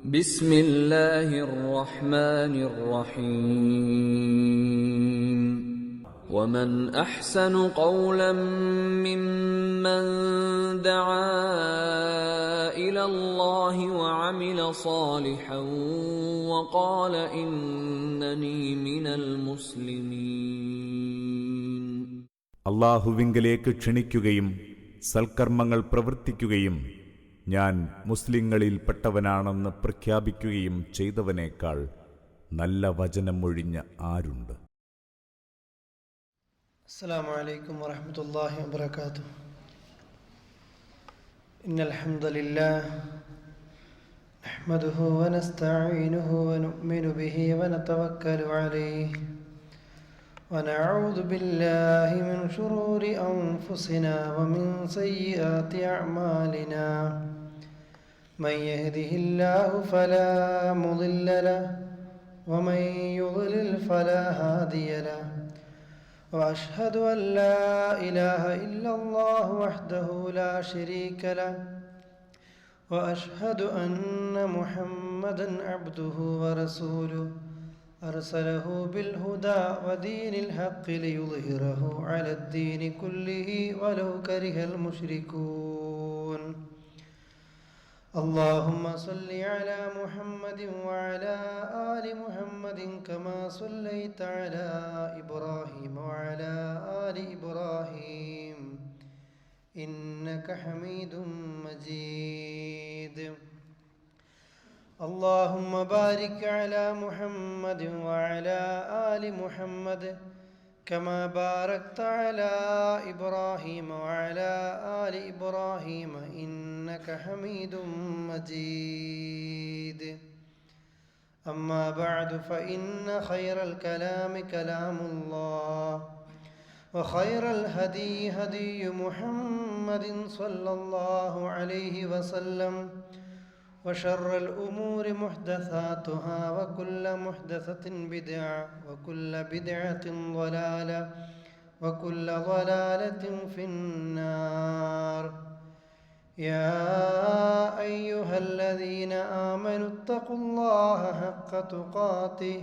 بسم الله الرحمن الرحيم ومن أحسن قولا ممن دعا إلى الله وعمل صالحا وقال إنني من المسلمين. അല്ലാഹുവിങ്കലേക്ക് ക്ഷണിക്കുകയും സൽക്കർമ്മങ്ങൾ പ്രവർത്തിക്കുകയും ഞാൻ മുസ്ലിങ്ങളിൽ പെട്ടവനാണെന്ന് പ്രഖ്യാപിക്കുകയും ചെയ്തവനേക്കാൾ നല്ല വചനമൊഴിഞ്ഞ ആരുണ്ട്? അസ്സലാമു അലൈക്കും വറഹ്മത്തുള്ളാഹി വബറകാതുഹു. ഇന്നൽ ഹംദലില്ലാഹ് നഹ്മദുഹു വനസ്തഈനുഹു വനുഅ്മിനു ബിഹി വനതവക്കലു അലൈഹി വനഊദു ബില്ലാഹി മിൻ ശുറൂരി അൻഫുസിനാ വമിൻ സയ്യിആതി അഅ്മാലിനാ. മൻ യഹ്ദിഹില്ലാഹു ഫലാ മുളില്ല ലഹു വമൻ യുദ്ലിൽ ഫലാ ഹാദിയ ലഹു. وأشهد أن لا إله إلا الله وحده لا شريك له وأشهد أن محمدا عبده ورسوله أرسله بالهدى ودين الحق ليظهره على الدين كله ولو كره المشركون. اللهم صل على محمد وعلى آل محمد كما صليت على إبراهيم وعلى آل إبراهيم إنك حميد مجيد. اللهم بارك على محمد وعلى آل محمد كما باركت على إبراهيم وعلى آل إبراهيم إنك حميد مجيد. أما بعد فإن خير الكلام كلام الله وخير الهدي هدي محمد صلى الله عليه وسلم وشر الأمور محدثاتها وكل محدثة بدعة وكل بدعة ضلالة وكل ضلالة في النار. يا أيها الذين آمنوا اتقوا الله حق تقاته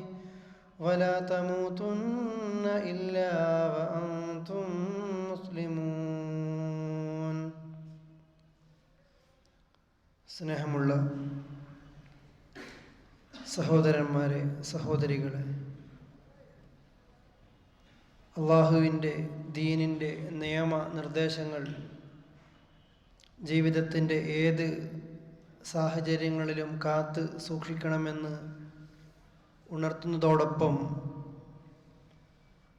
ولا تموتن إلا وأنتم مسلمون. സ്നേഹമുള്ള സഹോദരന്മാരെ, സഹോദരികളെ, അള്ളാഹുവിൻ്റെ ദീനിൻ്റെ നിയമ നിർദ്ദേശങ്ങൾ ജീവിതത്തിൻ്റെ ഏത് സാഹചര്യങ്ങളിലും കാത്ത് സൂക്ഷിക്കണമെന്ന് ഉണർത്തുന്നതോടൊപ്പം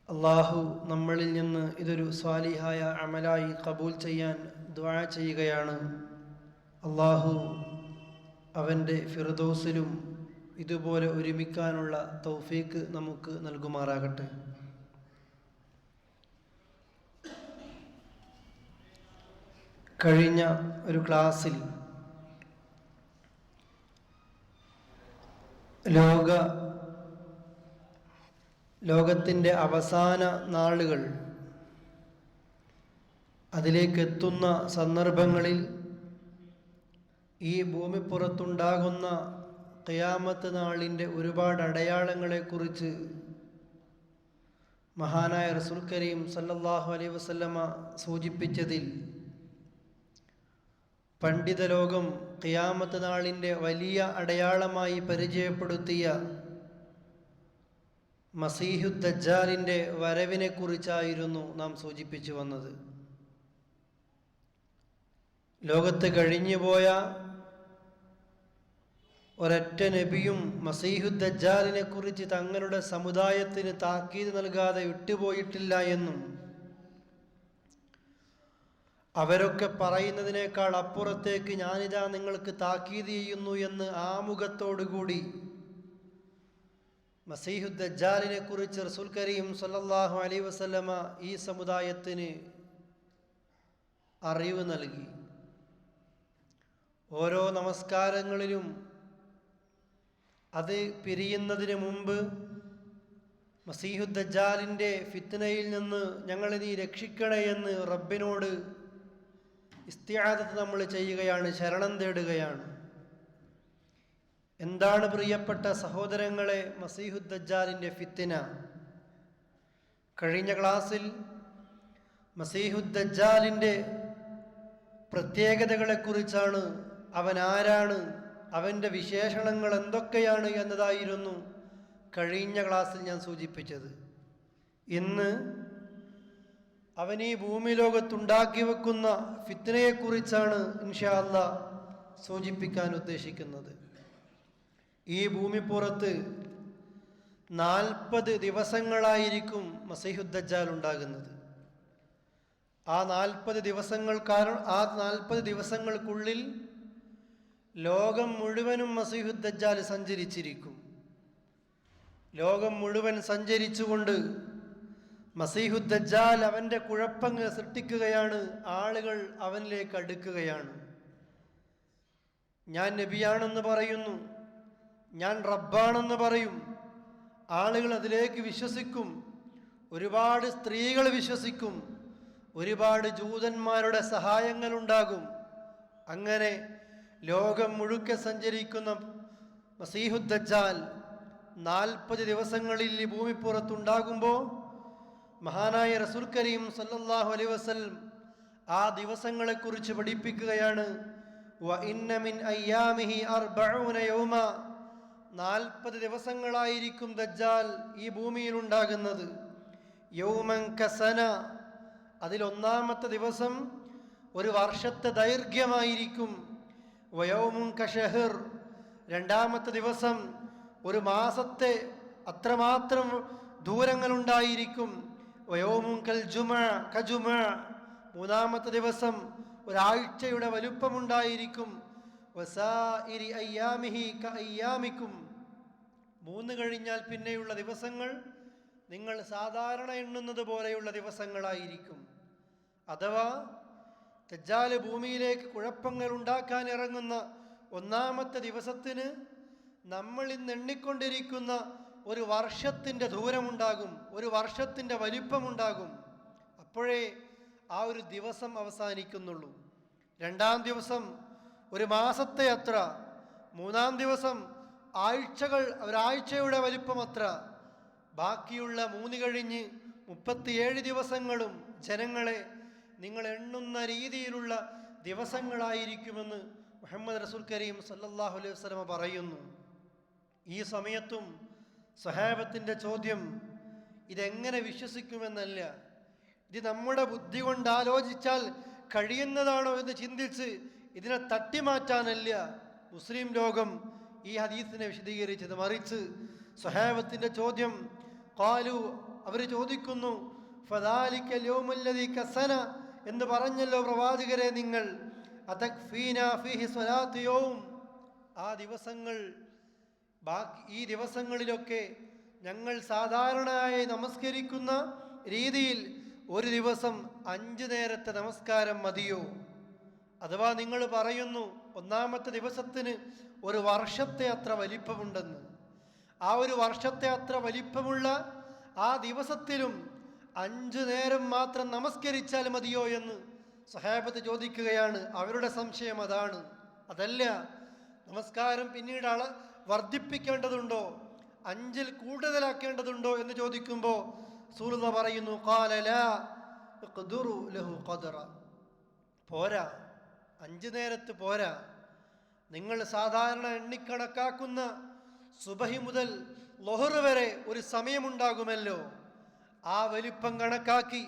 അള്ളാഹു നമ്മളിൽ നിന്ന് ഇതൊരു സ്വാലിഹായ അമലായി കബൂൽ ചെയ്യാൻ ദുആ ചെയ്യുകയാണ്. അള്ളാഹു അവൻ്റെ ഫിർദൗസിലും ഇതുപോലെ ഒരുമിക്കാനുള്ള തൗഫീക്ക് നമുക്ക് നൽകുമാറാകട്ടെ. കഴിഞ്ഞ ഒരു ക്ലാസ്സിൽ ലോകത്തിൻ്റെ അവസാന നാളുകൾ, അതിലേക്ക് എത്തുന്ന സന്ദർഭങ്ങളിൽ ഈ ഭൂമിപ്പുറത്തുണ്ടാകുന്ന ഖിയാമത്ത് നാളിൻ്റെ ഒരുപാട് അടയാളങ്ങളെക്കുറിച്ച് മഹാനായ റസൂൽ കരീം സല്ലല്ലാഹു അലൈഹി വസല്ലമ സൂചിപ്പിച്ചതിൽ പണ്ഡിത ലോകം ഖിയാമത്ത് നാളിൻ്റെ വലിയ അടയാളമായി പരിചയപ്പെടുത്തിയ മസീഹുദ് ദജ്ജാലിൻ്റെ വരവിനെക്കുറിച്ചായിരുന്നു നാം സൂചിപ്പിച്ചു വന്നത്. ലോകത്ത് കഴിഞ്ഞുപോയ ഒരൊറ്റ നബിയും മസീഹുദ് ദജ്ജാലിനെ കുറിച്ച് തങ്ങളുടെ സമുദായത്തിന് താക്കീത് നൽകാതെ വിട്ടുപോയിട്ടില്ല എന്നും അവരൊക്കെ പറയുന്നതിനേക്കാൾ അപ്പുറത്തേക്ക് ഞാനിതാ നിങ്ങൾക്ക് താക്കീത് ചെയ്യുന്നു എന്ന് ആമുഖത്തോടുകൂടി മസീഹുദ് ദജ്ജാലിനെ കുറിച്ച് റസൂൽ കരീം സല്ലല്ലാഹു അലൈഹി വസല്ലമ ഈ സമുദായത്തിന് അറിവ് നൽകി. ഓരോ നമസ്കാരങ്ങളിലും അത് പിരിയുന്നതിന് മുമ്പ് മസീഹുദ് ദജ്ജാലിൻ്റെ ഫിത്നയിൽ നിന്ന് ഞങ്ങളെ നീ രക്ഷിക്കണേ എന്ന് റബ്ബിനോട് ഇസ്തിആദത്ത് നമ്മൾ ചെയ്യുകയാണ്, ശരണം തേടുകയാണ്. എന്താണ് പ്രിയപ്പെട്ട സഹോദരങ്ങളെ മസീഹുദ് ദജ്ജാലിൻ്റെ ഫിത്ന? കഴിഞ്ഞ ക്ലാസ്സിൽ മസീഹുദ് ദജ്ജാലിൻ്റെ പ്രത്യേകതകളെക്കുറിച്ചാണ്, അവൻ ആരാണ്, അവൻ്റെ വിശേഷണങ്ങൾ എന്തൊക്കെയാണ് എന്നതായിരുന്നു കഴിഞ്ഞ ക്ലാസ്സിൽ ഞാൻ സൂചിപ്പിച്ചത്. ഇന്ന് അവൻ ഈ ഭൂമി ലോകത്തുണ്ടാക്കി വെക്കുന്ന ഫിത്നയെക്കുറിച്ചാണ് ഇൻഷാ അല്ലാഹ് സൂചിപ്പിക്കാൻ ഉദ്ദേശിക്കുന്നത്. ഈ ഭൂമിപ്പുറത്ത് 40 ദിവസങ്ങളായിരിക്കും മസീഹുദ് ദജ്ജാൽ ഉണ്ടാകുന്നത്. ആ 40 ദിവസങ്ങൾക്കുള്ളിൽ ലോകം മുഴുവനും മസീഹുദ് ദജ്ജാൽ സഞ്ചരിച്ചിരിക്കും. ലോകം മുഴുവൻ സഞ്ചരിച്ചുകൊണ്ട് മസീഹുദ് ദജ്ജാൽ അവൻ്റെ കുഴപ്പങ്ങൾ സൃഷ്ടിക്കുകയാണ്. ആളുകൾ അവനിലേക്ക് അടുക്കുകയാണ്. ഞാൻ നബിയാണെന്ന് പറയുന്നു, ഞാൻ റബ്ബാണെന്ന് പറയും. ആളുകൾ അതിലേക്ക് വിശ്വസിക്കും. ഒരുപാട് സ്ത്രീകൾ വിശ്വസിക്കും. ഒരുപാട് ജൂതന്മാരുടെ സഹായങ്ങളുണ്ടാകും. അങ്ങനെ ലോകം മുഴുക്കെ സഞ്ചരിക്കുന്ന മസീഹുദ് ദജ്ജാൽ 40 ദിവസങ്ങളിൽ ഈ ഭൂമിപ്പുറത്തുണ്ടാകുമ്പോൾ മഹാനായ റസൂൽ കരീം സല്ലല്ലാഹു അലൈഹി വസല്ലം ആ ദിവസങ്ങളെക്കുറിച്ച് പഠിപ്പിക്കുകയാണ്. വ ഇന്ന മിൻ അയ്യാമിഹി 40 യൗമ, 40 ദിവസങ്ങളായിരിക്കും ദജ്ജാൽ ഈ ഭൂമിയിൽ ഉണ്ടാകുന്നത്. യൗമൻ കസന, അതിൽ ഒന്നാമത്തെ ദിവസം ഒരു വർഷത്തെ ദൈർഘ്യമായിരിക്കും. വയൗമുൻ കശഹർ, രണ്ടാമത്തെ ദിവസം ഒരു മാസത്തെ അത്രമാത്രം ദൂരങ്ങളുണ്ടായിരിക്കും. വയൗമുൻ കൽ ജുമ, മൂന്നാമത്തെ ദിവസം ഒരാഴ്ചയുടെ വലുപ്പമുണ്ടായിരിക്കും. വസായിരി അയ്യാമിഹി കഅയ്യാമിക്കും, 3 കഴിഞ്ഞാൽ പിന്നെയുള്ള ദിവസങ്ങൾ നിങ്ങൾ സാധാരണ എണ്ണുന്നത് പോലെയുള്ള ദിവസങ്ങളായിരിക്കും. അഥവാ ദജ്ജാൽ ഭൂമിയിലേക്ക് കുഴപ്പങ്ങൾ ഉണ്ടാക്കാൻ ഇറങ്ങുന്ന ഒന്നാമത്തെ ദിവസത്തിന് നമ്മൾ ഇന്ന് എണ്ണിക്കൊണ്ടിരിക്കുന്ന ഒരു വർഷത്തിൻ്റെ ദൂരമുണ്ടാകും, ഒരു വർഷത്തിൻ്റെ വലിപ്പമുണ്ടാകും. അപ്പോഴേ ആ ഒരു ദിവസം അവസാനിക്കുന്നുള്ളൂ. രണ്ടാം ദിവസം ഒരു മാസത്തെ അത്ര, മൂന്നാം ദിവസം ഒരാഴ്ചയുടെ വലിപ്പം അത്ര, ബാക്കിയുള്ള 3 കഴിഞ്ഞ് 37 ദിവസങ്ങളും ജനങ്ങളെ നിങ്ങൾ എണ്ണുന്ന രീതിയിലുള്ള ദിവസങ്ങളായിരിക്കുമെന്ന് മുഹമ്മദ് റസൂൽ കരീം സല്ലല്ലാഹു അലൈഹി വസല്ലം പറയുന്നു. ഈ സമയത്തും സ്വഹാബത്തിൻ്റെ ചോദ്യം ഇതെങ്ങനെ വിശ്വസിക്കുമെന്നല്ല, ഇത് നമ്മുടെ ബുദ്ധി കൊണ്ട് ആലോചിച്ചാൽ കഴിയുന്നതാണോ എന്ന് ചിന്തിച്ച് ഇതിനെ തട്ടിമാറ്റാനല്ല മുസ്ലിം ലോകം ഈ ഹദീസിനെ വിശദീകരിച്ചത്. മറിച്ച് സ്വഹാബത്തിൻ്റെ ചോദ്യം, ഖാലു, അവർ ചോദിക്കുന്നു, ഫദാലിക യൗമുല്ലദീ കസന എന്ന് പറഞ്ഞല്ലോ പ്രവാചകരെ നിങ്ങൾ, അതക്ഫീനാ ഫീഹി സ്വലാത്തു യൗം, ആ ദിവസങ്ങൾ, ഈ ദിവസങ്ങളിലൊക്കെ ഞങ്ങൾ സാധാരണയായി നമസ്കരിക്കുന്ന രീതിയിൽ ഒരു ദിവസം 5 നേരത്തെ നമസ്കാരം മതിയോ? അഥവാ നിങ്ങൾ പറയുന്നു ഒന്നാമത്തെ ദിവസത്തിന് ഒരു വർഷത്തെ അത്ര വലിപ്പമുണ്ടെന്ന്. ആ ഒരു വർഷത്തെ അത്ര വലിപ്പമുള്ള ആ ദിവസത്തിലും 5 നേരം മാത്രം നമസ്കരിച്ചാൽ മതിയോ എന്ന് സ്വഹാബത്ത് ചോദിക്കുകയാണ്. അവരുടെ സംശയം അതാണ്. അതല്ല, നമസ്കാരം പിന്നീട് വർദ്ധിപ്പിക്കേണ്ടതുണ്ടോ, 5-ൽ കൂടുതലാക്കേണ്ടതുണ്ടോ എന്ന് ചോദിക്കുമ്പോൾ റസൂലുള്ളാഹി പറയുന്നു, ഖാല ലാ യഖ്ദുറു ലഹു ഖദ്റ, പോരാ, 5 നേരത്ത് പോരാ. നിങ്ങൾ സാധാരണ എണ്ണിക്കണക്കാക്കുന്ന സുബഹി മുതൽ ലൊഹർ വരെ ഒരു സമയമുണ്ടാകുമല്ലോ, ആ വലിപ്പം കണക്കാക്കി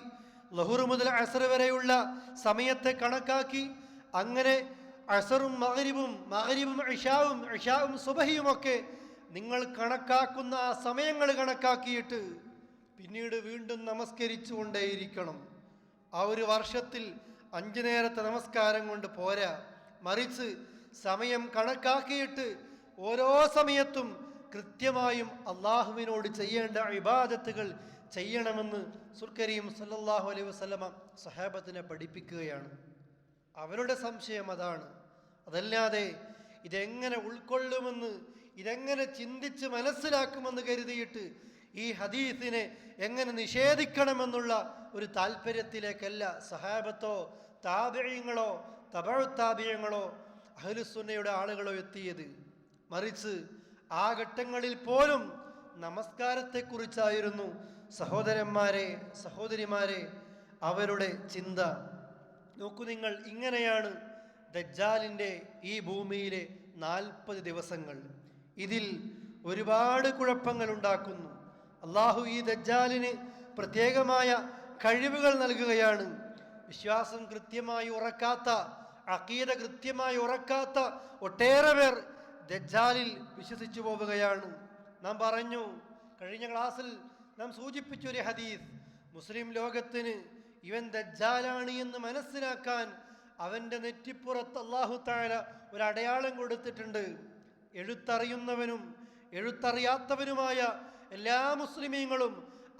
ലൊഹർ മുതൽ അസ്ർ വരെയുള്ള സമയത്തെ കണക്കാക്കി, അങ്ങനെ അസ്റും മഗ്രിബും ഇശാവും സുബഹിയുമൊക്കെ നിങ്ങൾ കണക്കാക്കുന്ന ആ സമയങ്ങൾ കണക്കാക്കിയിട്ട് പിന്നീട് വീണ്ടും നമസ്കരിച്ചു കൊണ്ടേയിരിക്കണം. ആ ഒരു വർഷത്തിൽ 5 നേരത്തെ നമസ്കാരം കൊണ്ട് പോരാ, മറിച്ച് സമയം കണക്കാക്കിയിട്ട് ഓരോ സമയത്തും കൃത്യമായും അള്ളാഹുവിനോട് ചെയ്യേണ്ട ഇബാദത്തുകൾ ചെയ്യണമെന്ന് റസൂൽ കരീം സല്ലല്ലാഹു അലൈഹി വസല്ലമ സ്വഹാബത്തിനെ പഠിപ്പിക്കുകയാണ്. അവരുടെ സംശയം അതാണ്. അതല്ലാതെ ഇതെങ്ങനെ ഉൾക്കൊള്ളുമെന്ന്, ഇതെങ്ങനെ ചിന്തിച്ച് മനസ്സിലാക്കുമെന്ന് കരുതിയിട്ട് ഈ ഹദീസിനെ എങ്ങനെ നിഷേധിക്കണമെന്നുള്ള ഒരു താല്പര്യത്തിലേക്കല്ല സഹാബത്തോ താബിഈങ്ങളോ തബഉ താബിഈങ്ങളോ അഹ്ലുസുന്നയുടെ ആളുകളോ എത്തിയത്. മറിച്ച് ആ ഘട്ടങ്ങളിൽ പോലും നമസ്കാരത്തെക്കുറിച്ചായിരുന്നു സഹോദരന്മാരെ, സഹോദരിമാരെ അവരുടെ ചിന്ത. നോക്കൂ നിങ്ങൾ, ഇങ്ങനെയാണ് ദജ്ജാലിൻ്റെ ഈ ഭൂമിയിലെ 40 ദിവസങ്ങൾ. ഇതിൽ ഒരുപാട് കുഴപ്പങ്ങൾ ഉണ്ടാക്കുന്നു. അള്ളാഹു ഈ ദജ്ജാലിന് പ്രത്യേകമായ കഴിവുകൾ നൽകുകയാണ്. വിശ്വാസം കൃത്യമായി ഉറക്കാത്ത, അഖീദ കൃത്യമായി ഉറക്കാത്ത ഒട്ടേറെ പേർ ദജ്ജാലിൽ വിശ്വസിച്ചു പോവുകയാണ്. നാം പറഞ്ഞു, കഴിഞ്ഞ ക്ലാസ്സിൽ നാം സൂചിപ്പിച്ചൊരു ഹദീസ്, മുസ്ലിം ലോകത്തിന് ഇവൻ ദജ്ജാലാണ് എന്ന് മനസ്സിലാക്കാൻ അവൻ്റെ നെറ്റിപ്പുറത്ത് അല്ലാഹു തആല ഒരു അടയാളം കൊടുത്തിട്ടുണ്ട്. എഴുത്തറിയുന്നവനും എഴുത്തറിയാത്തവനുമായ എല്ലാ മുസ്ലിമീങ്ങളും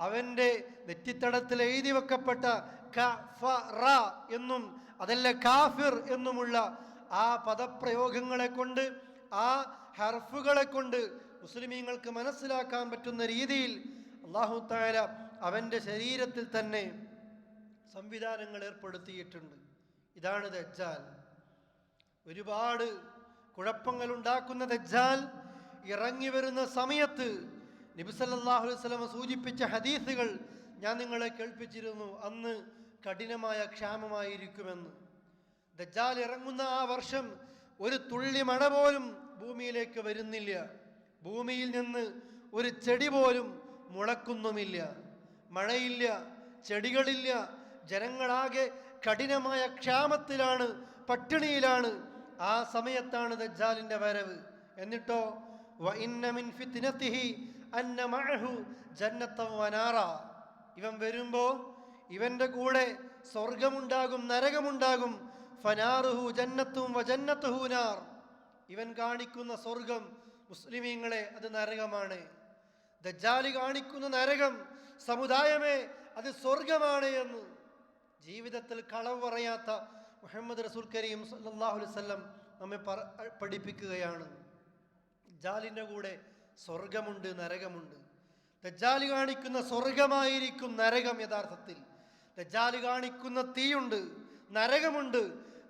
അവൻ്റെ നെറ്റിത്തടത്തിൽ എഴുതി വെക്കപ്പെട്ട കഫറ എന്നും അതല്ല കാഫിർ എന്നുമുള്ള ആ പദപ്രയോഗങ്ങളെ കൊണ്ട്, ആ ഹർഫുകളെ കൊണ്ട് മുസ്ലിമീങ്ങൾക്ക് മനസ്സിലാക്കാൻ പറ്റുന്ന രീതിയിൽ അല്ലാഹു തആല അവൻ്റെ ശരീരത്തിൽ തന്നെ സംവിധാനങ്ങൾ ഏർപ്പെടുത്തിയിട്ടുണ്ട്. ഇതാണ് ദജ്ജാൽ. ഒരുപാട് കുഴപ്പങ്ങൾ ഉണ്ടാക്കുന്ന ദജ്ജാൽ ഇറങ്ങി വരുന്ന സമയത്ത് നബി സല്ലല്ലാഹു അലൈഹി വസല്ലം സൂചിപ്പിച്ച ഹദീസുകൾ ഞാൻ നിങ്ങളെ കേൾപ്പിച്ചിരുന്നു. അന്ന് കഠിനമായ ക്ഷാമമായിരിക്കുമെന്ന്. ദജ്ജാൽ ഇറങ്ങുന്ന ആ വർഷം ഒരു തുള്ളി മഴ പോലും ഭൂമിയിലേക്ക് വരുന്നില്ല. ഭൂമിയിൽ നിന്ന് ഒരു ചെടി പോലും മുളക്കുന്നുമില്ല. മഴയില്ല, ചെടികളില്ല. ജനങ്ങളാകെ കഠിനമായ ക്ഷാമത്തിലാണ്, പട്ടിണിയിലാണ്. ആ സമയത്താണ് ദജ്ജാലിന്റെ വരവ്. എന്നിട്ടോ വഇന്ന മിൻ ഫിത്നതിഹി അന്ന മഅഹു ജന്നത്തൻ വനാറ. ഇവൻ വരുമ്പോ ഇവന്റെ കൂടെ സ്വർഗമുണ്ടാകും, നരകമുണ്ടാകും. ഫനാറുഹു ജന്നത്തും വജന്നത്തുഹു നാർ. ഇവൻ കാണിക്കുന്ന സ്വർഗം മുസ്ലിമീങ്ങളെ അത് നരകമാണ്. ദജ്ജാലി കാണിക്കുന്ന നരകം സമുദായമേ അത് സ്വർഗമാണ് എന്ന് ജീവിതത്തിൽ കളവ് പറയാത്ത മുഹമ്മദ് റസൂൽ കരീം സല്ലല്ലാഹു അലൈഹി വസല്ലം നമ്മെ പഠിപ്പിക്കുകയാണ്. ദജ്ജാലിൻ്റെ കൂടെ സ്വർഗമുണ്ട്, നരകമുണ്ട്. ദജ്ജാലി കാണിക്കുന്ന സ്വർഗമായിരിക്കും നരകം. യഥാർത്ഥത്തിൽ ദജ്ജാലി കാണിക്കുന്ന തീയുണ്ട്, നരകമുണ്ട്.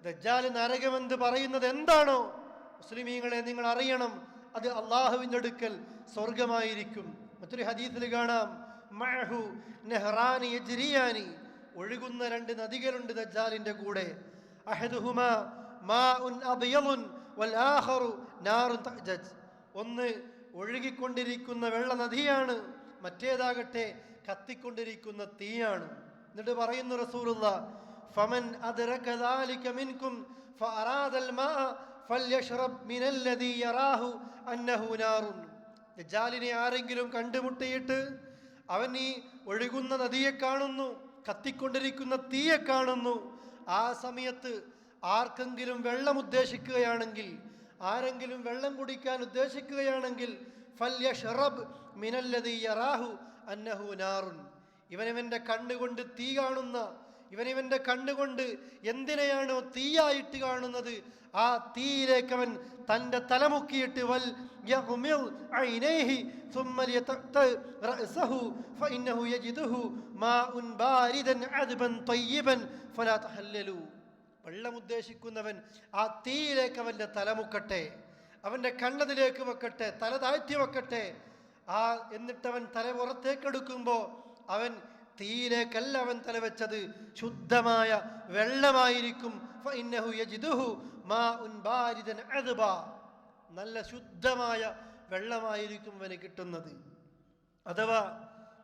ദജ്ജാല് നരകമെന്ന് പറയുന്നത് എന്താണോ മുസ്ലിമീങ്ങളെ നിങ്ങൾ അറിയണം, അത് അള്ളാഹുവിൻ്റെ അടുക്കൽ സ്വർഗമായിരിക്കും. മറ്റൊരു ഹദീസിൽ കാണാം, മഅഹു നഹ്റാനി യജ്രിയാനി, ഒഴുകുന്ന 2 നദികളുണ്ട് ദജ്ജാലിന്റെ കൂടെ. അഹദുഹുമാ മാഉൻ അബ്യളുൻ വൽ ആഖറു നാറുൻ തഅജജ്. ഒന്ന് ഒഴുകിക്കൊണ്ടിരിക്കുന്ന വെള്ള നദിയാണ്, മറ്റേതാകട്ടെ കത്തിക്കൊണ്ടിരിക്കുന്ന തീയാണ്. എന്നിട്ട് പറയുന്നു റസൂലുള്ളാഹ്, ഫമൻ അദ്റക ദാലിക മിൻകും ഫഅറാദൽ മാഅ ഫൽയശ്റബ് മിനല്ലദീ യറാഹു അന്നഹു നാറുൻ. ദജ്ജാലിനെ ആരെങ്കിലും കണ്ടുമുട്ടിയിട്ട് അവൻ ഈ ഒഴുകുന്ന നദിയെ കാണുന്നു, കത്തിക്കൊണ്ടിരിക്കുന്ന തീയെ കാണുന്നു, ആ സമയത്ത് ആർക്കെങ്കിലും വെള്ളം ഉദ്ദേശിക്കുകയാണെങ്കിൽ, ആരെങ്കിലും വെള്ളം കുടിക്കാൻ ഉദ്ദേശിക്കുകയാണെങ്കിൽ ഫൽയശ്റബ് മിനല്ലദീ യറാഹു അന്നഹു നാറുൻ. ഇവനിവൻ്റെ കണ്ണുകൊണ്ട് തീ കാണുന്ന, ഇവനിവൻ്റെ കണ്ണുകൊണ്ട് എന്തിനെയാണോ തീയായിട്ട് കാണുന്നത്, ആ തീയിലേക്ക് അവൻ തൻ്റെ തലമുക്കിയിട്ട് വൽ യഗ്മിർ ഐനൈഹി ثم ليتأتى رأسه فإنه يجده ماء باردا عذبا طيبا فلا تحللوا. വെള്ളം ഉദ്ദേശിക്കുന്നവൻ ആ തീയിലേക്ക് അവൻ്റെ തലമുക്കട്ടെ, അവൻ്റെ കണ്ണതിലേക്ക് വെക്കട്ടെ, തല താഴ്ത്തി വെക്കട്ടെ. എന്നിട്ടവൻ തല പുറത്തേക്കെടുക്കുമ്പോൾ അവൻ തീയിലേക്കല്ല അവൻ തലവെച്ചത്, ശുദ്ധമായ വെള്ളമായിരിക്കും. ഫഇന്നഹു യജിദുഹു മാഉൻ ബാരിദൻ അദ്ബാ, നല്ല ശുദ്ധമായ വെള്ളമായിരിക്കും അവന് കിട്ടുന്നത്. അഥവാ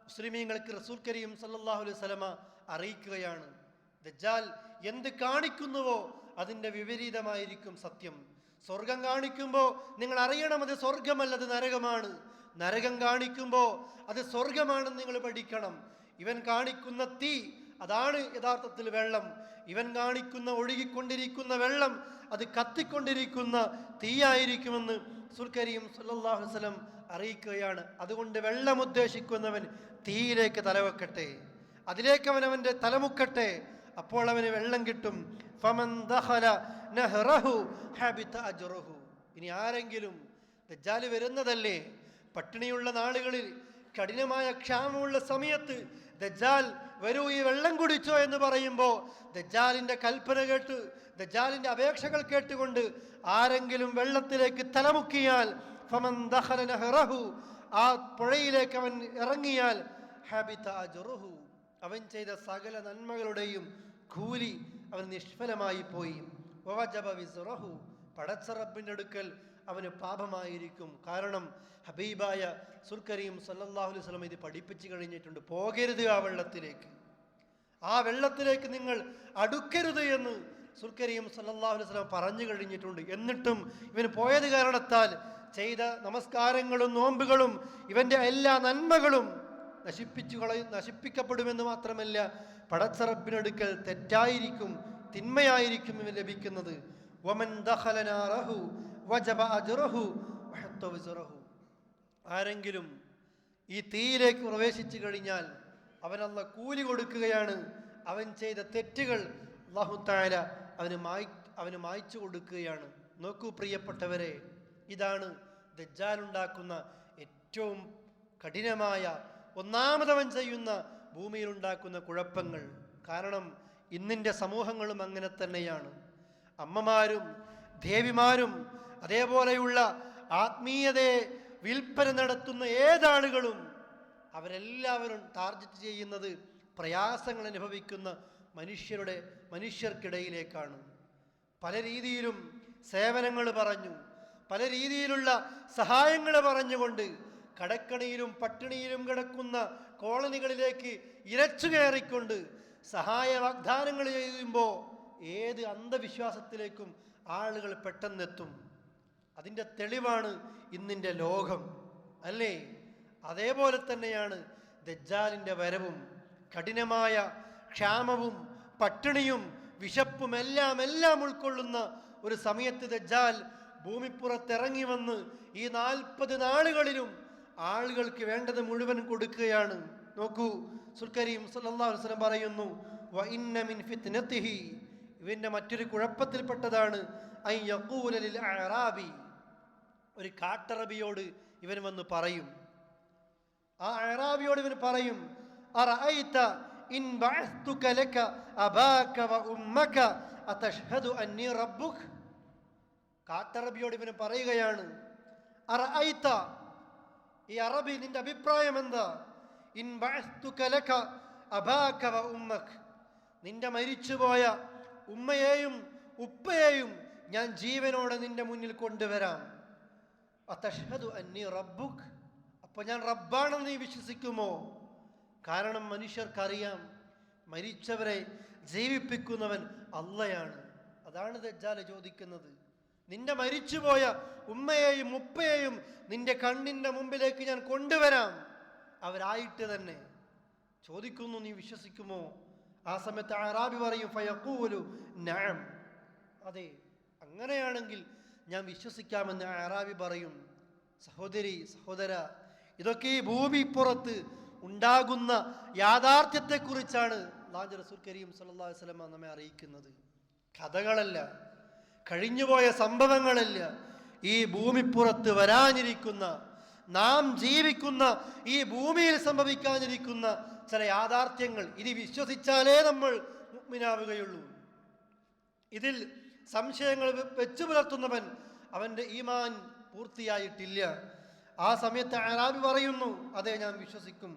മുസ്ലിമീങ്ങൾക്ക് റസൂൽ കരീം സല്ലല്ലാഹു അലൈഹി വസല്ലമ അറിയിക്കുകയാണ്, ദജ്ജാൽ എന്ത് കാണിക്കുന്നുവോ അതിൻ്റെ വിപരീതമായിരിക്കും സത്യം. സ്വർഗം കാണിക്കുമ്പോൾ നിങ്ങൾ അറിയണം അത് സ്വർഗമല്ല, അത് നരകമാണ്. നരകം കാണിക്കുമ്പോൾ അത് സ്വർഗമാണെന്ന് നിങ്ങൾ പഠിക്കണം. ഇവൻ കാണിക്കുന്ന തീ അതാണ് യഥാർത്ഥത്തിൽ വെള്ളം. ഇവൻ കാണിക്കുന്ന ഒഴുകിക്കൊണ്ടിരിക്കുന്ന വെള്ളം അത് കത്തിക്കൊണ്ടിരിക്കുന്ന തീയായിരിക്കുമെന്ന് റസൂൽ കരീം സല്ലല്ലാഹു അലൈഹി വസല്ലം അറിയിക്കുകയാണ്. അതുകൊണ്ട് വെള്ളം ഉദ്ദേശിക്കുന്നവൻ തീയിലേക്ക് തലവെക്കട്ടെ, അതിലേക്ക് അവൻ്റെ തലമുക്കട്ടെ, അപ്പോൾ അവന് വെള്ളം കിട്ടും. ഫമൻ ദഖല നഹ്റഹു ഹബിത അജ്റുഹു. ഇനി ആരെങ്കിലും, ദജ്ജാൽ വരുന്നതല്ലേ, പട്ടിണിയുള്ള നാളുകളിൽ, കഠിനമായ ക്ഷാമമുള്ള സമയത്ത് ദജ്ജാൽ വരൂ ഈ വെള്ളം കുടിച്ചോ എന്ന് പറയുമ്പോൾ ദജ്ജാലിൻ്റെ കൽപ്പന കേട്ട് ദജ്ജാലിന്റെ അപേക്ഷകൾ കേട്ടുകൊണ്ട് ആരെങ്കിലും വെള്ളത്തിലേക്ക് തലമുക്കിയാൽ ഫമൻ ദഖല നഹറഹു, ആ പുഴയിലേക്ക് അവൻ ഇറങ്ങിയാൽ ഹബിത അജ്റുഹു, അവൻ ചെയ്ത സകല നന്മകളുടെയും കൂലി അവൻ നിഷ്ഫലമായി പോയി. വവജബ വിസ്റഹു, പടച്ച റബ്ബിന്റെ അടുക്കൽ അവന് പാപമായിരിക്കും. കാരണം ഹബീബായ സുൽക്കരീം സല്ലല്ലാഹു അലൈഹി വസല്ലം ഇത് പഠിപ്പിച്ചു കഴിഞ്ഞിട്ടുണ്ട്. പോകരുത് ആ വെള്ളത്തിലേക്ക്, ആ വെള്ളത്തിലേക്ക് നിങ്ങൾ അടുക്കരുത് എന്ന് സുൽക്കരീം സല്ലല്ലാഹു അലൈഹി വസല്ലം പറഞ്ഞു കഴിഞ്ഞിട്ടുണ്ട്. എന്നിട്ടും ഇവന് പോയത് കാരണത്താൽ ചെയ്ത നമസ്കാരങ്ങളും നോമ്പുകളും ഇവന്റെ എല്ലാ നന്മകളും നശിപ്പിക്കപ്പെടുമെന്ന് മാത്രമല്ല, പടച്ച റബ്ബിനടുക്കൽ തെറ്റായിരിക്കും, തിന്മയായിരിക്കും ഇവൻ ലഭിക്കുന്നത്. വമൻ ദഖല നാറഹു വജബ അജ്റഹു വഹത്ത വിസ്റഹു, ആരെങ്കിലും ഈ തീയിലേക്ക് പ്രവേശിച്ചു കഴിഞ്ഞാൽ അവൻ അല്ലാഹു കൂലി കൊടുക്കുകയാണ്. അവൻ ചെയ്ത തെറ്റുകൾ അല്ലാഹു തആല അവന് മായ്ച്ചു കൊടുക്കുകയാണ്. നോക്കൂ പ്രിയപ്പെട്ടവരെ, ഇതാണ് ദജ്ജാൽ ഉണ്ടാക്കുന്ന ഏറ്റവും കഠിനമായ, ഒന്നാമതവൻ ചെയ്യുന്ന ഭൂമിയിൽ ഉണ്ടാക്കുന്ന കുഴപ്പങ്ങൾ. കാരണം ഇന്നിൻ്റെ സമൂഹങ്ങളും അങ്ങനെ തന്നെയാണ്. അമ്മമാരും ദേവിമാരും അതേപോലെയുള്ള ആത്മീയതയെ വിൽപ്പന നടത്തുന്ന ഏതാളുകളും അവരെല്ലാവരും ടാർഗറ്റ് ചെയ്യുന്നത് പ്രയാസങ്ങൾ അനുഭവിക്കുന്ന മനുഷ്യർക്കിടയിലേക്കാണ്. പല രീതിയിലും സേവനങ്ങൾ പറഞ്ഞു, പല രീതിയിലുള്ള സഹായങ്ങൾ പറഞ്ഞുകൊണ്ട് കടക്കണിയിലും പട്ടിണിയിലും കിടക്കുന്ന കോളനികളിലേക്ക് ഇരച്ചു കയറിക്കൊണ്ട് സഹായ വാഗ്ദാനങ്ങൾ ചെയ്യുമ്പോൾ ഏത് അന്ധവിശ്വാസത്തിലേക്കും ആളുകൾ പെട്ടെന്നെത്തും. അതിൻ്റെ തെളിവാണ് ഇന്നിൻ്റെ ലോകം, അല്ലേ? അതേപോലെ തന്നെയാണ് ദജ്ജാലിൻ്റെ വരവും. കഠിനമായ ക്ഷാമവും പട്ടിണിയും വിശപ്പും എല്ലാം ഉൾക്കൊള്ളുന്ന ഒരു സമയത്ത് ദജ്ജാൽ ഭൂമിപ്പുറത്തിറങ്ങി വന്ന് ഈ 40 നാളുകളിലും ആളുകൾക്ക് വേണ്ടത് മുഴുവൻ കൊടുക്കുകയാണ്. നോക്കൂ, സുൽക്കരീം സല്ലല്ലാഹു അലൈഹി വസല്ലം പറയുന്നു, വ ഇന്ന മിൻ ഫിത്നതിഹി, ഇവന്റെ മറ്റൊരു കുഴപ്പത്തിൽപ്പെട്ടതാണ് അൻ യഖൂല ലിൽ അഅറാബി, ഒരു കാട്ടറബിയോട് ഇവൻ വന്ന് പറയും. ആ അഅറാബിയോട് ഇവൻ പറയും, അറഅയ്ത ഇൻ ബഅസ്തുക ലക അബാക വ ഉമ്മക അതഷ്ഹദു അന്നി റബ്ബുക. കാട്ടറബിയോട് ഇവൻ പറയുകയാണ്, അറഅയ്ത, ഈ അറബി നിന്റെ അഭിപ്രായം എന്താ? ഇൻ ബഅസ്തുക ലക അബാക വ ഉമ്മക, നിന്റെ മരിച്ചുപോയ ഉമ്മയെയും ഉപ്പയെയും ഞാൻ ജീവനോടെ നിന്റെ മുന്നിൽ കൊണ്ടുവരാം. അതഷ്ഹദു അന്നി റബ്ബുക, അപ്പൊ ഞാൻ റബ്ബാണെന്ന് നീ വിശ്വസിക്കുമോ? കാരണം മനുഷ്യർക്കറിയാം മരിച്ചവരെ ജീവിപ്പിക്കുന്നവൻ അള്ളയാണ്. അതാണ് ദജ്ജാൽ ചോദിക്കുന്നത്. നിന്റെ മരിച്ചുപോയ ഉമ്മയെയും ഉപ്പയെയും നിന്റെ കണ്ണിന്റെ മുമ്പിലേക്ക് ഞാൻ കൊണ്ടുവരാം, അവരായിട്ട് തന്നെ. ചോദിക്കുന്നു, നീ വിശ്വസിക്കുമോ? ആ സമയത്ത് അറാബി പറയും, ഫയഖൂലു നഅം, അതെ, അങ്ങനെയാണെങ്കിൽ ഞാൻ വിശ്വസിക്കാമെന്ന് അറാബി പറയും. സഹോദരി, സഹോദര, ഇതൊക്കെ ഈ ഭൂമിപ്പുറത്ത് ഉണ്ടാകുന്ന യാഥാർത്ഥ്യത്തെക്കുറിച്ചാണ് അല്ലാഹുവിന്റെ റസൂൽ കരീം സല്ലല്ലാഹു അലൈഹി വസല്ലം നമ്മെ അറിയിക്കുന്നത്. കഥകളല്ല, കഴിഞ്ഞുപോയ സംഭവങ്ങളല്ല, ഈ ഭൂമിപ്പുറത്ത് വരാനിരിക്കുന്ന, നാം ജീവിക്കുന്ന ഈ ഭൂമിയിൽ സംഭവിക്കാനിരിക്കുന്ന ചില യാഥാർത്ഥ്യങ്ങൾ. ഇത് വിശ്വസിച്ചാലേ നമ്മൾ മുഅ്മിനാവുകയുള്ളൂ. ഇതിൽ സംശയങ്ങൾ വെച്ചു പുലർത്തുന്നവൻ അവൻ്റെ ഈമാൻ പൂർത്തിയായിട്ടില്ല. ആ സമയത്ത് അറാബി പറയുന്നു, അതെ, ഞാൻ വിശ്വസിക്കും.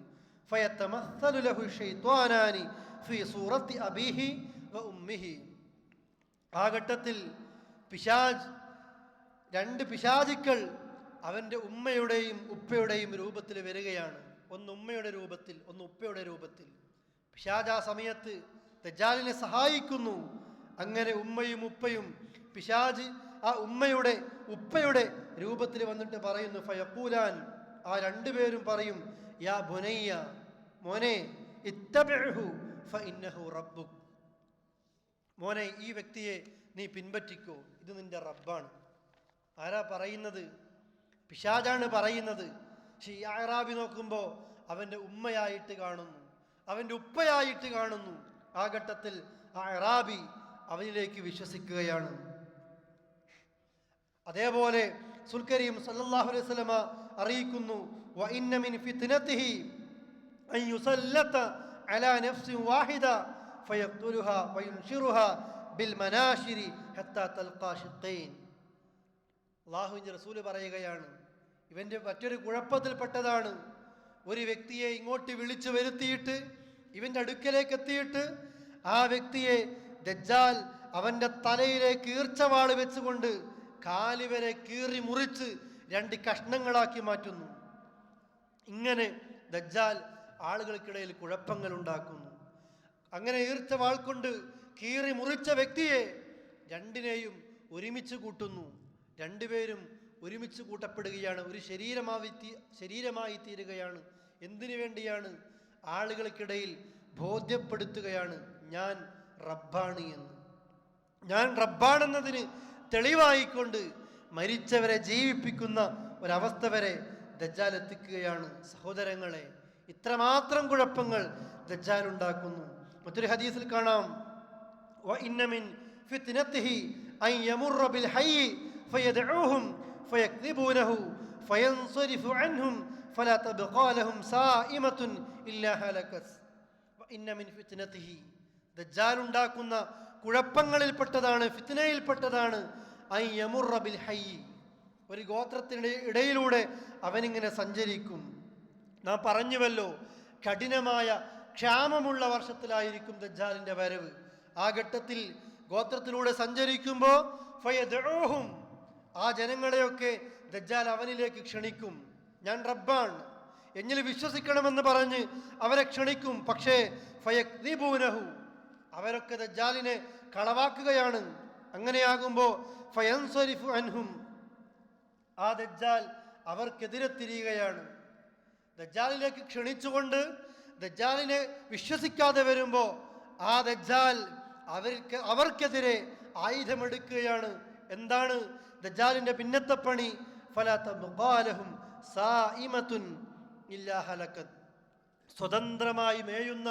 ഫയതമസ്സലു ലഹു ശൈത്വാനാനി ഫീ സൂറത്തി അബീഹി വ ഉമ്മിഹി. ആ ഘട്ടത്തിൽ രണ്ട് പിശാചുക്കൾ അവൻ്റെ ഉമ്മയുടെയും ഉപ്പയുടെയും രൂപത്തിൽ വരികയാണ്. ഒന്ന് ഉമ്മയുടെ രൂപത്തിൽ, ഒന്ന് ഉപ്പയുടെ രൂപത്തിൽ. പിശാച് ആ സമയത്ത് ദജ്ജാലിനെ സഹായിക്കുന്നു. അങ്ങനെ ഉമ്മയും ഉപ്പയും, പിശാച് ആ ഉമ്മയുടെ ഉപ്പയുടെ രൂപത്തിൽ വന്നിട്ട് പറയുന്നു, ഫയഖൂലാൻ, ആ രണ്ടുപേരും പറയും, യാ ബുനയ്യ, മോനെ, ഇത്തബിഉഹു ഫഇന്നഹു റബ്ബുക്, മോനെ, ഈ വ്യക്തിയെ നീ പിൻപറ്റിക്കോ, ഇത് നിന്റെ റബ്ബാണ്. ആരാ പറയുന്നത്? പിശാചാണ് പറയുന്നത്. പക്ഷെ ഈ അറാബി നോക്കുമ്പോൾ അവൻ്റെ ഉമ്മയായിട്ട് കാണുന്നു, അവൻ്റെ ഉപ്പയായിട്ട് കാണുന്നു. ആ ഘട്ടത്തിൽ ആ അറാബി അവനിലേക്ക് വിശ്വസിക്കുകയാണ്. അതേപോലെ സുൽക്കരീം സല്ലല്ലാഹു അലൈഹി വസല്ലമ അറിയിക്കുന്നു, വ ഇന്ന മിൻ ഫിത്നതിഹി അൻ യുസല്ലത അലാ നഫ്സിൻ വാഹിദ ഫയഖ്തുലുഹാ വയുൻഷിറുഹാ ബിൽ മനാശിരി ഹത്താ തൽഖാ ഷിഖൈൻ. അല്ലാഹുവിൻ്റെ റസൂൽ പറയുകയാണ്, ഇവന്റെ മറ്റൊരു കുഴപ്പത്തിൽപ്പെട്ടതാണ്, ഒരു വ്യക്തിയെ ഇങ്ങോട്ട് വിളിച്ചു വരുത്തിയിട്ട് ഇവന്റെ അടുക്കലേക്ക് എത്തിയിട്ട് ആ വ്യക്തിയെ ദജ്ജാൽ അവന്റെ തലയിലേക്ക് ഈർച്ചവാള് വെച്ചുകൊണ്ട് കാലുവരെ കീറി മുറിച്ച് 2 കഷ്ണങ്ങളാക്കി മാറ്റുന്നു. ഇങ്ങനെ ദജ്ജാൽ ആളുകൾക്കിടയിൽ കുഴപ്പങ്ങൾ ഉണ്ടാക്കുന്നു. അങ്ങനെ ഈർച്ചവാൾ കൊണ്ട് കീറി മുറിച്ച വ്യക്തിയെ രണ്ടിനെയും ഒരുമിച്ച് കൂട്ടുന്നു. 2 പേരും ഒരുമിച്ച് കൂട്ടപ്പെടുകയാണ്, ഒരു ശരീരമായി തീരുകയാണ്. എന്തിനു വേണ്ടിയാണ്? ആളുകൾക്കിടയിൽ ബോധ്യപ്പെടുത്തുകയാണ് ഞാൻ റബ്ബാണ് എന്ന്. ഞാൻ റബ്ബാണെന്നതിന് തെളിവായിക്കൊണ്ട് മരിച്ചവരെ ജീവിപ്പിക്കുന്ന ഒരവസ്ഥ വരെ ദജ്ജാൽ എത്തിക്കുകയാണ്. സഹോദരങ്ങളെ, ഇത്രമാത്രം കുഴപ്പങ്ങൾ ദജ്ജാൽ ഉണ്ടാക്കുന്നു. മറ്റൊരു ഹദീസിൽ കാണാം, വഇന്ന മിൻ ഫിത്നതിഹി അൻ യമുറ ബിൽ ഹയ്യി ഫയദഊഹും ഫയക്ദിബൂനഹു ഫയൻസരിഫു അൻഹും ഫലാ തബ്ഖാ ലഹും സായിമത്തുൻ ഇല്ലാ ഹലകത്. വഇന്ന മിൻ ഫിത്നതിഹി, ദജ്ജാൽ ഉണ്ടാക്കുന്ന കുഴപ്പങ്ങളിൽപ്പെട്ടതാണ്, ഫിത്നയിൽപ്പെട്ടതാണ് അൻ യമുറ ബിൽ ഹയ്യി, ഒരു ഗോത്രത്തിന്റെ ഇടയിലൂടെ അവനിങ്ങനെ സഞ്ചരിക്കും. നാം പറഞ്ഞുവല്ലോ, കഠിനമായ ക്ഷാമമുള്ള വർഷത്തിലായിരിക്കും ദജ്ജാലിന്റെ വരവ്. ആ ഘട്ടത്തിൽ ഗോത്രത്തിലൂടെ സഞ്ചരിക്കുമ്പോൾ ഫയദഊഹും, ആ ജനങ്ങളെയൊക്കെ ദജ്ജാൽ അവനിലേക്ക് ക്ഷണിക്കും. ഞാൻ റബ്ബാണ്, എന്നിൽ വിശ്വസിക്കണമെന്ന് പറഞ്ഞ് അവരെ ക്ഷണിക്കും. പക്ഷേ ഫയക്ദിബൂനഹു, അവരൊക്കെ ദജ്ജാലിനെ കളവാക്കുകയാണ്. അങ്ങനെയാകുമ്പോൾ ഫയൻസരിഫു അൻഹും, ആ ദജ്ജാൽ അവർക്കെതിരെ തിരിയുകയാണ്. ദജ്ജാലിലേക്ക് ക്ഷണിച്ചുകൊണ്ട് ദജ്ജാലിനെ വിശ്വസിക്കാതെ വരുമ്പോൾ ആ ദജ്ജാൽ അവർക്കെതിരെ ആയുധമെടുക്കുകയാണ്. എന്താണ് ദജ്ജാലിന്റെ പിന്നത്തെ പണി? ഫലാ തബ്ഖാ ലഹും സായിമത്തുൻ ഇല്ലാ ഹലകത്, സ്വതന്ത്രമായി മേയുന്ന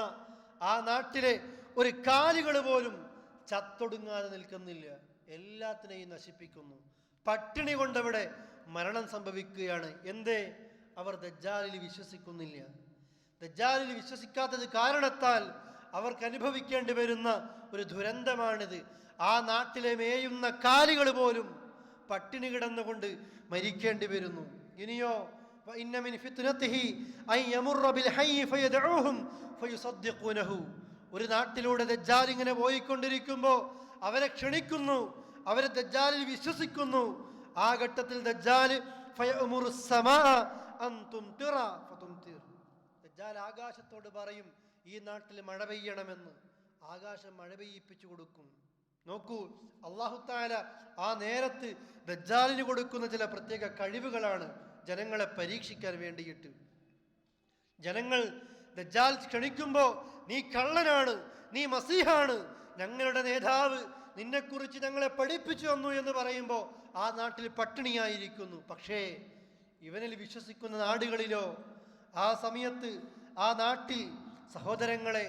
ആ നാട്ടിലെ ഒരു കാലുകൾ പോലും ചത്തൊടുങ്ങാതെ നിൽക്കുന്നില്ല, എല്ലാത്തിനെയും നശിപ്പിക്കുന്നു. പട്ടിണി കൊണ്ടവിടെ മരണം സംഭവിക്കുകയാണ്. എന്തേ? അവർ ദജ്ജാലിൽ വിശ്വസിക്കുന്നില്ല. ദജ്ജാലിൽ വിശ്വസിക്കാത്തത് കാരണത്താൽ അവർക്ക് അനുഭവിക്കേണ്ടി വരുന്ന ഒരു ദുരന്തമാണിത്. ആ നാട്ടിലെ മേയുന്ന കാലുകൾ പോലും പട്ടിണി കിടന്നുകൊണ്ട് മരിക്കേണ്ടി വരുന്നു. ഇനിയോ വഇന്ന മിൻ ഫിത്നതിഹി അൻ യമുറ ബിൽ ഹയ്യി ഫയദഊഹും ഫയുസദ്ദിഖൂനഹു, ഒരു നാട്ടിലൂടെ ദജ്ജാൽ ഇങ്ങനെ പോയിക്കൊണ്ടിരിക്കുമ്പോൾ അവരെ ക്ഷണിക്കുന്നു, അവരെ ദജ്ജാലിൽ വിശ്വസിക്കുന്നു. ആ ഘട്ടത്തിൽ ദജ്ജാൽ ഫയഉമുറു സ്സമാ അൻ തുംതിറ ഫതുംതിർ, ദജ്ജാൽ ആകാശത്തോട് പറയും ഈ നാട്ടിൽ മഴ പെയ്യണമെന്ന്. ആകാശം മഴ പെയ്യിപ്പിച്ചു കൊടുക്കും. നോക്കൂ, അല്ലാഹു തആല ആ നേരത്ത് ദജ്ജാലിന് കൊടുക്കുന്ന ചില പ്രത്യേക കഴിവുകളാണ് ജനങ്ങളെ പരീക്ഷിക്കാൻ വേണ്ടിയിട്ട്. ജനങ്ങൾ ദജ്ജാൽ ക്ഷണിക്കുമ്പോൾ നീ കള്ളനാണ്, നീ മസീഹാണ്, ഞങ്ങളുടെ നേതാവ് നിന്നെക്കുറിച്ച് ഞങ്ങളെ പഠിപ്പിച്ചു വന്നു എന്ന് പറയുമ്പോൾ ആ നാട്ടിൽ പട്ടിണിയായിരിക്കുന്നു. പക്ഷേ ഇവനിൽ വിശ്വസിക്കുന്ന നാടുകളിലോ ആ സമയത്ത് ആ നാട്ടിൽ സഹോദരങ്ങളെ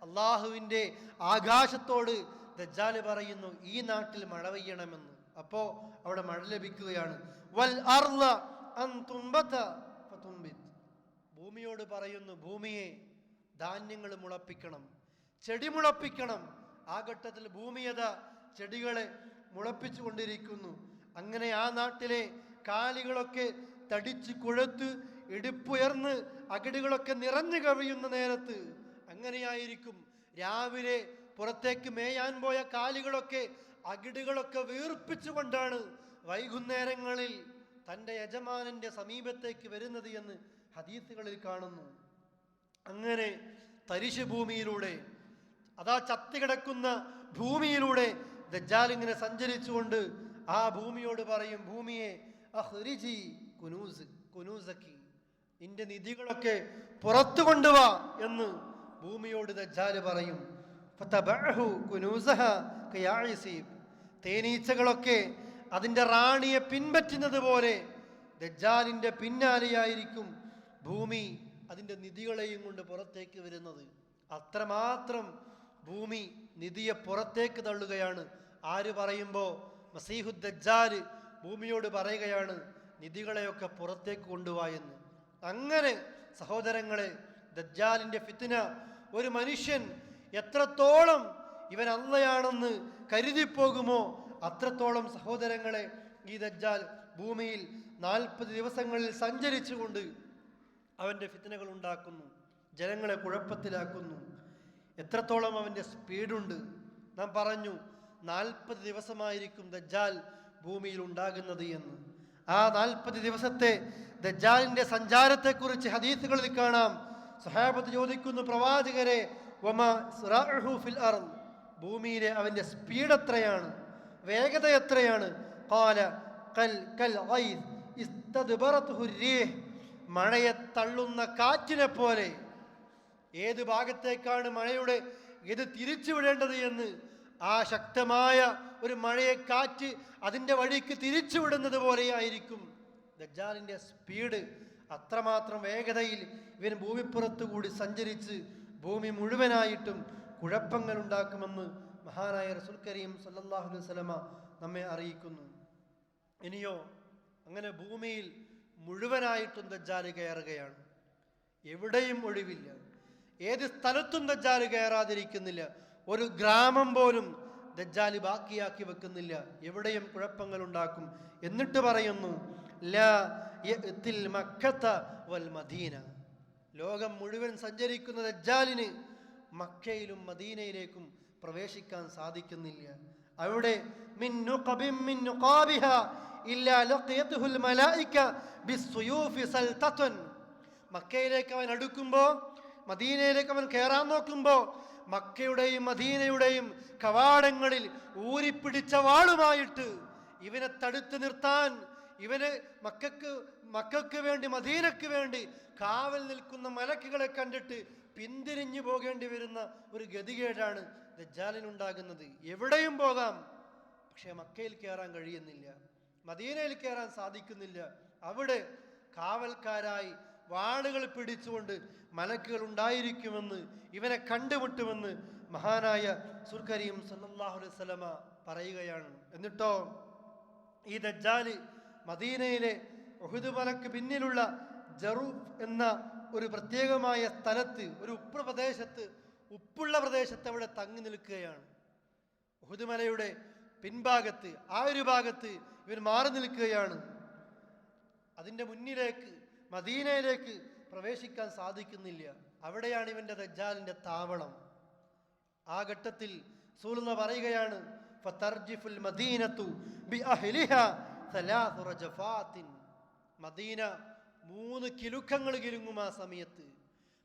അള്ളാഹുവിൻ്റെ ആകാശത്തോട് ദജ്ജാൽ പറയുന്നു ഈ നാട്ടിൽ മഴ പെയ്യണമെന്ന്. അപ്പോൾ അവിടെ മഴ ലഭിക്കുകയാണ്. വൽ അർള അൻ തുംബത ഫതുംബിത്, ഭൂമിയോട് പറയുന്നു ഭൂമിയെ ധാന്യങ്ങൾ മുളപ്പിക്കണം, ചെടി മുളപ്പിക്കണം. ആ ഘട്ടത്തിൽ ഭൂമിയത ചെടികളെ മുളപ്പിച്ചു കൊണ്ടിരിക്കുന്നു. അങ്ങനെ ആ നാട്ടിലെ കാലികളൊക്കെ തടിച്ച് കുഴത്ത് ഇടുപ്പുയർന്ന് അകിടുകളൊക്കെ നിറഞ്ഞു കവിയുന്ന നേരത്ത് അങ്ങനെയായിരിക്കും. രാവിലെ പുറത്തേക്ക് മേയാൻ പോയ കാലികളൊക്കെ അകിടുകളൊക്കെ വീർപ്പിച്ചുകൊണ്ടാണ് വൈകുന്നേരങ്ങളിൽ തൻ്റെ യജമാനന്റെ സമീപത്തേക്ക് വരുന്നത് എന്ന് ഹദീസുകളിൽ കാണുന്നു. അങ്ങനെ തരിശ് ഭൂമിയിലൂടെ, അതാ ചത്തുകിടക്കുന്ന ഭൂമിയിലൂടെ ദജ്ജാൽ ഇങ്ങനെ സഞ്ചരിച്ചുകൊണ്ട് ആ ഭൂമിയോട് പറയും, ഭൂമിയെ അഖ്രിജി കുനൂസക്കി, നിന്റെ നിധികളൊക്കെ പുറത്തു കൊണ്ടുവാ എന്ന് ഭൂമിയോട് ദജ്ജാൽ പറയും. ഫതബഅഹു കുനൂസഹ കയാഇസീബ്, തേനീച്ചകളൊക്കെ അതിൻ്റെ റാണിയെ പിൻപറ്റുന്നത് പോലെ ദജ്ജാലിൻ്റെ പിന്നാലെയായിരിക്കും ഭൂമി അതിൻ്റെ നിധികളെയും കൊണ്ട് പുറത്തേക്ക് വരുന്നത്. അത്രമാത്രം ഭൂമി നിധിയെ പുറത്തേക്ക് തള്ളുകയാണ്. ആര് പറയുമ്പോൾ മസീഹുദ് ദജ്ജാൽ ഭൂമിയോട് പറയുകയാണ് നിധികളെയൊക്കെ പുറത്തേക്ക് കൊണ്ടുപോയെന്ന്. അങ്ങനെ സഹോദരങ്ങളെ, ദജ്ജാലിൻ്റെ ഫിത്ന ഒരു മനുഷ്യൻ എത്രത്തോളം ഇവൻ അള്ളയാണെന്ന് കരുതിപ്പോകുമോ അത്രത്തോളം സഹോദരങ്ങളെ ഈ ദജ്ജാൽ ഭൂമിയിൽ 40 ദിവസങ്ങളിൽ സഞ്ചരിച്ചുകൊണ്ട് അവൻ്റെ ഫിത്നകൾ ഉണ്ടാക്കുന്നു, ജനങ്ങളെ കുഴപ്പത്തിലാക്കുന്നു. എത്രത്തോളം അവൻ്റെ സ്പീഡുണ്ട്. നാം പറഞ്ഞു 40 ദിവസമായിരിക്കും ദജ്ജാൽ ഭൂമിയിൽ ഉണ്ടാകുന്നത് എന്ന്. ആ 40 ദിവസത്തെ ദജ്ജാലിൻ്റെ സഞ്ചാരത്തെക്കുറിച്ച് ഹദീസുകളിൽ കാണാം. സഹാബത്ത് ചോദിക്കുന്നു, പ്രവാചകരെ, വമാ ഇസ്റാഉഹു ഫിൽ അർദ്, ഭൂമിയിലെ അവൻ്റെ സ്പീഡ് എത്രയാണ്, വേഗത എത്രയാണ്? ഖാല കൽ ഗൈസ് ഇസ്തദ്ബറതുഹു റീഹ്, മഴയെ തള്ളുന്ന കാറ്റിനെ പോലെ. ഏത് ഭാഗത്തേക്കാണ് മഴയുടെ ഇത് തിരിച്ചുവിടേണ്ടത് എന്ന് ആ ശക്തമായ ഒരു മഴയെ കാറ്റ് അതിൻ്റെ വഴിക്ക് തിരിച്ചുവിടുന്നത് പോലെയായിരിക്കും ദജ്ജാലിൻ്റെ സ്പീഡ്. അത്രമാത്രം വേഗതയിൽ ഇവൻ ഭൂമിപ്പുറത്തു കൂടി സഞ്ചരിച്ച് ഭൂമി മുഴുവനായിട്ടും കുഴപ്പങ്ങൾ ഉണ്ടാക്കുമെന്ന് മഹാനായ റസൂൽ കരീം സല്ലല്ലാഹു അലൈഹി വസല്ലമ നമ്മെ അറിയിക്കുന്നു. ഇനിയോ അങ്ങനെ ഭൂമിയിൽ മുഴുവനായിട്ടും ദജ്ജാല് കയറുകയാണ്. എവിടെയും ഒഴിവില്ല, ഏത് സ്ഥലത്തും ദജ്ജാല് കയറാതിരിക്കുന്നില്ല. ഒരു ഗ്രാമം പോലും ദജ്ജാല് ബാക്കിയാക്കി വെക്കുന്നില്ല, എവിടെയും കുഴപ്പങ്ങൾ ഉണ്ടാക്കും. എന്നിട്ട് പറയുന്നു, ലാ യഅ്തിൽ മക്കത വൽ മദീന, ലോകം മുഴുവൻ സഞ്ചരിക്കുന്ന ദജ്ജാലിന് മക്കയിലും മദീനയിലേക്കും പ്രവേശിക്കാൻ സാധിക്കുന്നില്ല. അവിടെ മിൻ നുഖബിൻ മിൻ നുഖാബിഹാ ഇല്ലാ ലഖിയതുൽ മലായിക ബിസ്സുയൂഫി സൽതതൻ, മക്കയിലേക്ക് അവൻ അടുക്കുമ്പോൾ, മദീനയിലേക്ക് അവൻ കയറാൻ നോക്കുമ്പോൾ മക്കയുടെയും മദീനയുടെയും കവാടങ്ങളിൽ ഊരിപ്പിടിച്ച വാളുമായിട്ട് ഇവനെ തടുത്തു നിർത്താൻ, ഇവന് മക്കൾക്ക് വേണ്ടി മദീനക്ക് വേണ്ടി കാവൽ നിൽക്കുന്ന മലക്കുകളെ കണ്ടിട്ട് പിന്തിരിഞ്ഞു പോകേണ്ടി വരുന്ന ഒരു ഗതികേടാണ് ദജ്ജാലിനുണ്ടാകുന്നത്. എവിടെയും പോകാം, പക്ഷെ മക്കയിൽ കയറാൻ കഴിയുന്നില്ല, മദീനയിൽ കയറാൻ സാധിക്കുന്നില്ല. അവിടെ കാവൽക്കാരായി വാളുകൾ പിടിച്ചുകൊണ്ട് മലക്കുകൾ ഉണ്ടായിരിക്കുമെന്ന്, ഇവനെ കണ്ടുമുട്ടുമെന്ന് മഹാനായ റസൂൽ കരീം സല്ലല്ലാഹു അലൈഹി വസല്ലമ പറയുകയാണ്. എന്നിട്ടോ ഈ ദജ്ജാല് മദീനയിലെ ഉഹുദ് മലക്ക് പിന്നിലുള്ള ജറൂഫ് എന്ന ഒരു പ്രത്യേകമായ സ്ഥലത്ത്, ഒരു ഉപ്പുള്ള പ്രദേശത്ത് അവിടെ തങ്ങി നിൽക്കുകയാണ്. ഉഹുദ് മലയുടെ പിൻഭാഗത്ത്, ആ ഒരു ഭാഗത്ത് ഇവൻ മാറി നിൽക്കുകയാണ്. അതിൻ്റെ മുന്നിലേക്ക് മദീനയിലേക്ക് പ്രവേശിക്കാൻ സാധിക്കുന്നില്ല. അവിടെയാണ് ഇവൻ്റെ ദജ്ജാലിൻ്റെ താവളം. ആ ഘട്ടത്തിൽ റസൂലുള്ളാഹി പറയുകയാണ്, ഫതർജിഫുൽ മദീനതു ബിഅഹ്ലിഹാ സലാസു റജഫാത്തിൻ, മദീന 3 കിലുക്കങ്ങൾ കിലുങ്ങും. ആ സമയത്ത്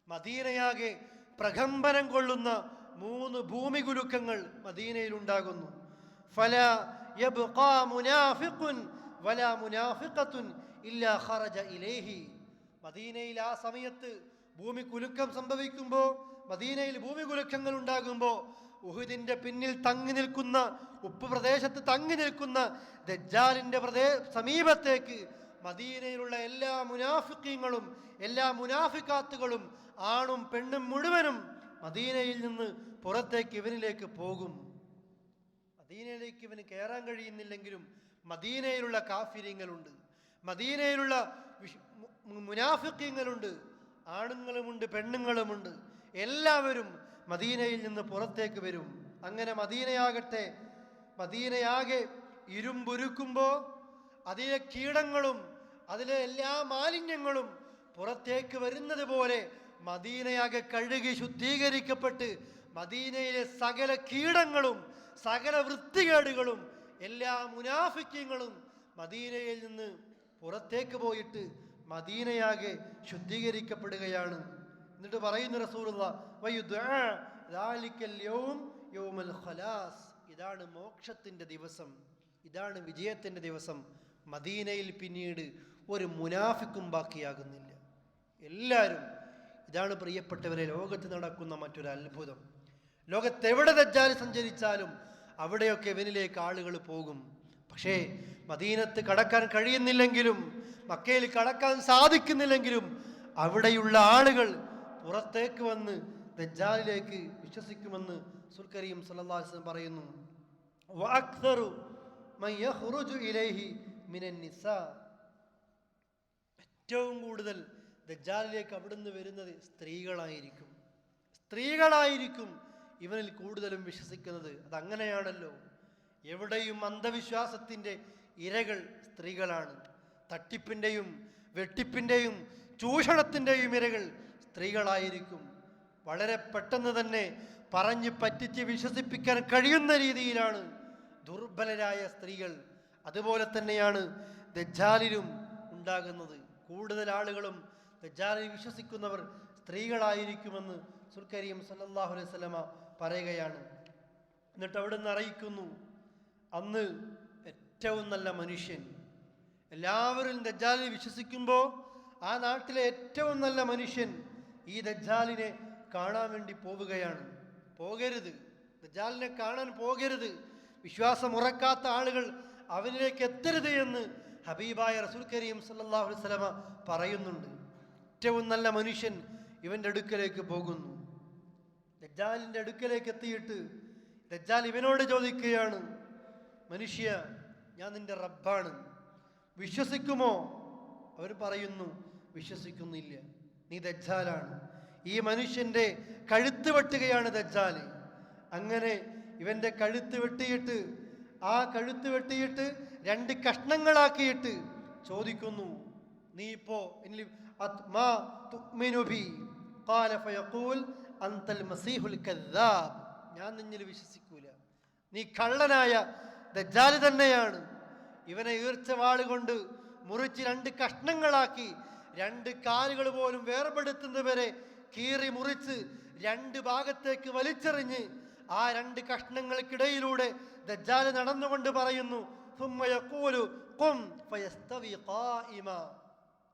മദീനയാകെ പ്രകമ്പനം കൊള്ളുന്ന 3 ഭൂമി കുലുക്കങ്ങൾ മദീനയിൽ ഉണ്ടാകുന്നു. ഫലാ യബ്ഖാ മുനാഫിഖുൻ വലാ മുനാഫിഖത്തുൻ ഇല്ലാ ഖറജ ഇലൈഹി, മദീനയിൽ ആ സമയത്ത് ഭൂമി കുലുക്കം സംഭവിക്കുമ്പോൾ, മദീനയിൽ ഭൂമി കുലുക്കങ്ങൾ ഉണ്ടാകുമ്പോൾ ഉഹുദിന്റെ പിന്നിൽ തങ്ങി നിൽക്കുന്ന, ഉപ്പ് പ്രദേശത്ത് തങ്ങി നിൽക്കുന്ന ദജ്ജാലിന്റെ സമീപത്തേക്ക് മദീനയിലുള്ള എല്ലാ മുനാഫിഖീങ്ങളും എല്ലാ മുനാഫിക്കാത്തുകളും ആണും പെണ്ണും മുഴുവനും മദീനയിൽ നിന്ന് പുറത്തേക്ക് ഇവനിലേക്ക് പോകും. മദീനയിലേക്ക് ഇവന് കയറാൻ കഴിയുന്നില്ലെങ്കിലും മദീനയിലുള്ള കാഫിര്യങ്ങളുണ്ട്, മദീനയിലുള്ള മുനാഫിഖീങ്ങളുണ്ട്, ആണുങ്ങളുമുണ്ട് പെണ്ണുങ്ങളുമുണ്ട്, എല്ലാവരും മദീനയിൽ നിന്ന് പുറത്തേക്ക് വരും. അങ്ങനെ മദീനയാകെ ഇരുമ്പുരുക്കുമ്പോൾ അതിലെ കീടങ്ങളും അതിലെ എല്ലാ മാലിന്യങ്ങളും പുറത്തേക്ക് വരുന്നത് പോലെ മദീനയാകെ കഴുകി ശുദ്ധീകരിക്കപ്പെട്ട് മദീനയിലെ സകല കീടങ്ങളും സകല വൃത്തികേടുകളും എല്ലാ മുനാഫിക്കങ്ങളും മദീനയിൽ നിന്ന് പുറത്തേക്ക് പോയിട്ട് മദീനയാകെ ശുദ്ധീകരിക്കപ്പെടുകയാണ്. എന്നിട്ട് പറയുന്നു റസൂലുള്ളാഹി, വയുദ്ആ ദാലിക്കൽ യൗം യൗമുൽ ഖലാസ്, ഇതാണ് മോക്ഷത്തിൻ്റെ ദിവസം, ഇതാണ് വിജയത്തിൻ്റെ ദിവസം. മദീനയിൽ പിന്നീട് ഒരു മുനാഫിക്കും ബാക്കിയാകുന്നില്ല, എല്ലാവരും. ഇതാണ് പ്രിയപ്പെട്ടവരെ ലോകത്ത് നടക്കുന്ന മറ്റൊരു അത്ഭുതം. ലോകത്തെവിടെ ദജ്ജാൽ സഞ്ചരിച്ചാലും അവിടെയൊക്കെ ഇവനിലേക്ക് ആളുകൾ പോകും. പക്ഷേ മദീനത്ത് കടക്കാൻ കഴിയുന്നില്ലെങ്കിലും, മക്കയിൽ കടക്കാൻ സാധിക്കുന്നില്ലെങ്കിലും അവിടെയുള്ള ആളുകൾ പുറത്തേക്ക് വന്ന് ദജ്ജാലിലേക്ക് വിശ്വസിക്കുമെന്ന് റസൂൽ കരീം സല്ലല്ലാഹു അലൈഹി വസല്ലം പറയുന്നു. വഅക്സറു മൻ യഖ്റുജു ഇലൈഹി മിനൻ നിസാ, ഏറ്റവും കൂടുതൽ ദജ്ജാലിലേക്ക് അവിടുന്ന് വരുന്നത് സ്ത്രീകളായിരിക്കും ഇവനിൽ കൂടുതലും വിശ്വസിക്കുന്നത്. അതങ്ങനെയാണല്ലോ. എവിടെയും അന്ധവിശ്വാസത്തിൻ്റെ ഇരകൾ സ്ത്രീകളാണ്. തട്ടിപ്പിൻ്റെയും വെട്ടിപ്പിൻ്റെയും ചൂഷണത്തിൻ്റെയും ഇരകൾ സ്ത്രീകളായിരിക്കും. വളരെ പെട്ടെന്ന് തന്നെ പറഞ്ഞ് പറ്റിച്ച് വിശ്വസിപ്പിക്കാൻ കഴിയുന്ന രീതിയിലാണ് ദുർബലരായ സ്ത്രീകൾ. അതുപോലെ തന്നെയാണ് ദജ്ജാലിലും ഉണ്ടാകുന്നത്. കൂടുതൽ ആളുകളും ദജ്ജാലിൽ വിശ്വസിക്കുന്നവർ സ്ത്രീകളായിരിക്കുമെന്ന് റസൂൽ കരീം സല്ലല്ലാഹു അലൈഹി വസല്ലമ പറയുകയാണ്. എന്നിട്ട് അവിടെ നിന്ന് അറിയിക്കുന്നു, അന്ന് ഏറ്റവും നല്ല മനുഷ്യൻ, എല്ലാവരും ദജ്ജാലിൽ വിശ്വസിക്കുമ്പോൾ ആ നാട്ടിലെ ഏറ്റവും നല്ല മനുഷ്യൻ ഈ ദജ്ജാലിനെ കാണാൻ വേണ്ടി പോവുകയാണ്. പോകരുത്, ദജ്ജാലിനെ കാണാൻ പോകരുത്, വിശ്വാസം ഉറക്കാത്ത ആളുകൾ അവനിലേക്ക് എത്തരുത് എന്ന് ഹബീബായ റസൂൽ കരീം സല്ലല്ലാഹു അലൈഹി വസല്ലമ പറയുന്നുണ്ട്. ഏറ്റവും നല്ല മനുഷ്യൻ ഇവൻ്റെ അടുക്കലേക്ക് പോകുന്നു. ദജ്ജാലിൻ്റെ അടുക്കലേക്ക് എത്തിയിട്ട് ദജ്ജാൽ ഇവനോട് ചോദിക്കുകയാണ്, മനുഷ്യ, ഞാൻ നിന്റെ റബ്ബാണ്, വിശ്വസിക്കുമോ? അവർ പറയുന്നു, വിശ്വസിക്കുന്നില്ല, നീ ദജ്ജാലാണ്. ഈ മനുഷ്യൻ്റെ കഴുത്ത് വെട്ടുകയാണ് ദജ്ജാൽ. അങ്ങനെ ഇവൻ്റെ കഴുത്ത് വെട്ടിയിട്ട്, ആ കഴുത്ത് വെട്ടിയിട്ട് 2 കഷ്ണങ്ങളാക്കിയിട്ട് ചോദിക്കുന്നു, നീ ഇപ്പോ ഞാൻ നിന്നിൽ വിശ്വസിക്കൂല, നീ കള്ളനായ ദജ്ജാൽ തന്നെയാണ്. ഇവനെ ഈർച്ചവാള് കൊണ്ട് മുറിച്ച് 2 കഷ്ണങ്ങളാക്കി 2 കാലുകൾ പോലും വേർപെടുത്തുന്നവരെ കീറി മുറിച്ച് 2 ഭാഗത്തേക്ക് വലിച്ചെറിഞ്ഞ് ആ 2 കഷ്ണങ്ങൾക്കിടയിലൂടെ ദജ്ജാൽ നടന്നുകൊണ്ട് പറയുന്നു,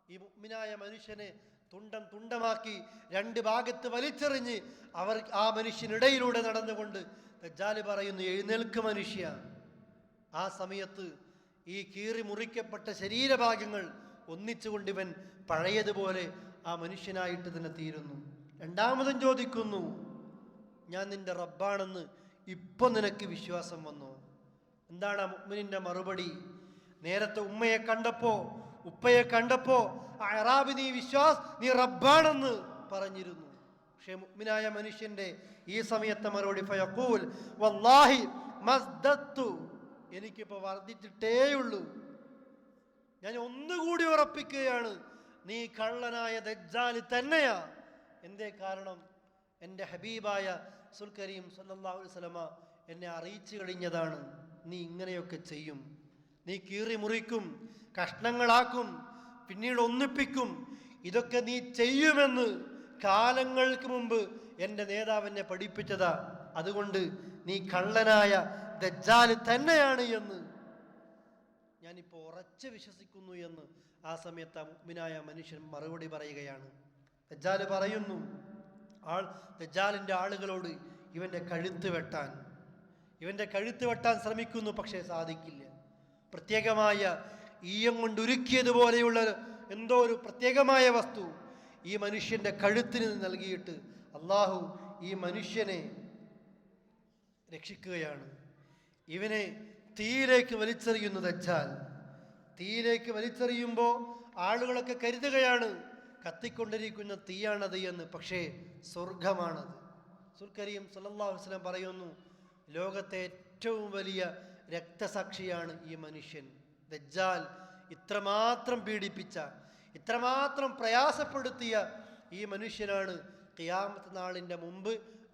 ഈ മുഅ്മിനായ മനുഷ്യനെ തുണ്ടം തുണ്ടമാക്കി 2 ഭാഗത്ത് വലിച്ചെറിഞ്ഞ് ആ മനുഷ്യനിടയിലൂടെ നടന്നുകൊണ്ട് ദജ്ജാൽ പറയുന്നു, എഴുന്നേൽക്ക് മനുഷ്യ. ആ സമയത്ത് ഈ കീറി മുറിക്കപ്പെട്ട ശരീരഭാഗങ്ങൾ ഒന്നിച്ചുകൊണ്ട് ഇവൻ പഴയതുപോലെ ആ മനുഷ്യനായിട്ട് തന്നെ തീരുന്നു. രണ്ടാമതും ചോദിക്കുന്നു, ഞാൻ നിന്റെ റബ്ബാണെന്ന് ഇപ്പൊ നിനക്ക് വിശ്വാസം വന്നോ? എന്താണ് ആ മുഅ്മിനിന്റെ മറുപടി? നേരത്തെ ഉമ്മയെ കണ്ടപ്പോ ഉപ്പയെ കണ്ടപ്പോ അറാബി നീ റബ്ബാണെന്ന് പറഞ്ഞിരുന്നു. പക്ഷെ മുഅ്മിനായ മനുഷ്യന്റെ ഈ സമയത്തെ മറുപടി ഫയഖൂൽ വല്ലാഹി മസ്ദത്തു, എനിക്കിപ്പോ വർദ്ധിച്ചിട്ടേയുള്ളൂ. ഞാൻ ഒന്നുകൂടി ഉറപ്പിക്കുകയാണ്, നീ കള്ളനായ ദജ്ജാൽ തന്നെയാ. എന്തേ കാരണം? എൻ്റെ ഹബീബായ റസൂൽ കരീം സല്ലല്ലാഹു അലൈഹി വസല്ലമ എന്നെ അറിയിച്ചു കഴിഞ്ഞതാണ്, നീ ഇങ്ങനെയൊക്കെ ചെയ്യും, നീ കീറി മുറിക്കും, കഷ്ണങ്ങളാക്കും, പിന്നീട് ഒന്നിപ്പിക്കും, ഇതൊക്കെ നീ ചെയ്യുമെന്ന് കാലങ്ങൾക്ക് മുമ്പ് എൻ്റെ നേതാവ് എന്നെ പഠിപ്പിച്ചതാ. അതുകൊണ്ട് നീ കള്ളനായ ദജ്ജാൽ തന്നെയാണ് എന്ന് ഞാനിപ്പോൾ ഉറച്ചു വിശ്വസിക്കുന്നു എന്ന് ആ സമയത്ത് ആ മുഅ്മിനായ മനുഷ്യൻ മറുപടി പറയുകയാണ്. ദജ്ജാൽ പറയുന്നു, ദജ്ജാലിൻ്റെ ആളുകളോട് ഇവൻ്റെ കഴുത്ത് വെട്ടാൻ ശ്രമിക്കുന്നു, പക്ഷേ സാധിക്കില്ല. പ്രത്യേകമായ ഈയം കൊണ്ട് ഉരുക്കിയതുപോലെയുള്ള എന്തോ ഒരു പ്രത്യേകമായ വസ്തു ഈ മനുഷ്യൻ്റെ കഴുത്തിന് നൽകിയിട്ട് അള്ളാഹു ഈ മനുഷ്യനെ രക്ഷിക്കുകയാണ്. ഇവനെ തീയിലേക്ക് വലിച്ചെറിയുന്നു ദജ്ജാൽ. തീയിലേക്ക് വലിച്ചെറിയുമ്പോൾ ആളുകളൊക്കെ കരുതുകയാണ് കത്തിക്കൊണ്ടിരിക്കുന്ന തീയാണത് എന്ന്. പക്ഷേ സ്വർഗമാണത്. റസൂൽ കരീം സല്ലല്ലാഹു അലൈഹി വസല്ലം പറയുന്നു, ലോകത്തെ ഏറ്റവും വലിയ രക്തസാക്ഷിയാണ് ഈ മനുഷ്യൻ. ദജ്ജാൽ ഇത്രമാത്രം പീഡിപ്പിച്ച, ഇത്രമാത്രം പ്രയാസപ്പെടുത്തിയ ഈ മനുഷ്യനാണ് ഖിയാമത്ത് നാളിൻ്റെ മുമ്പ്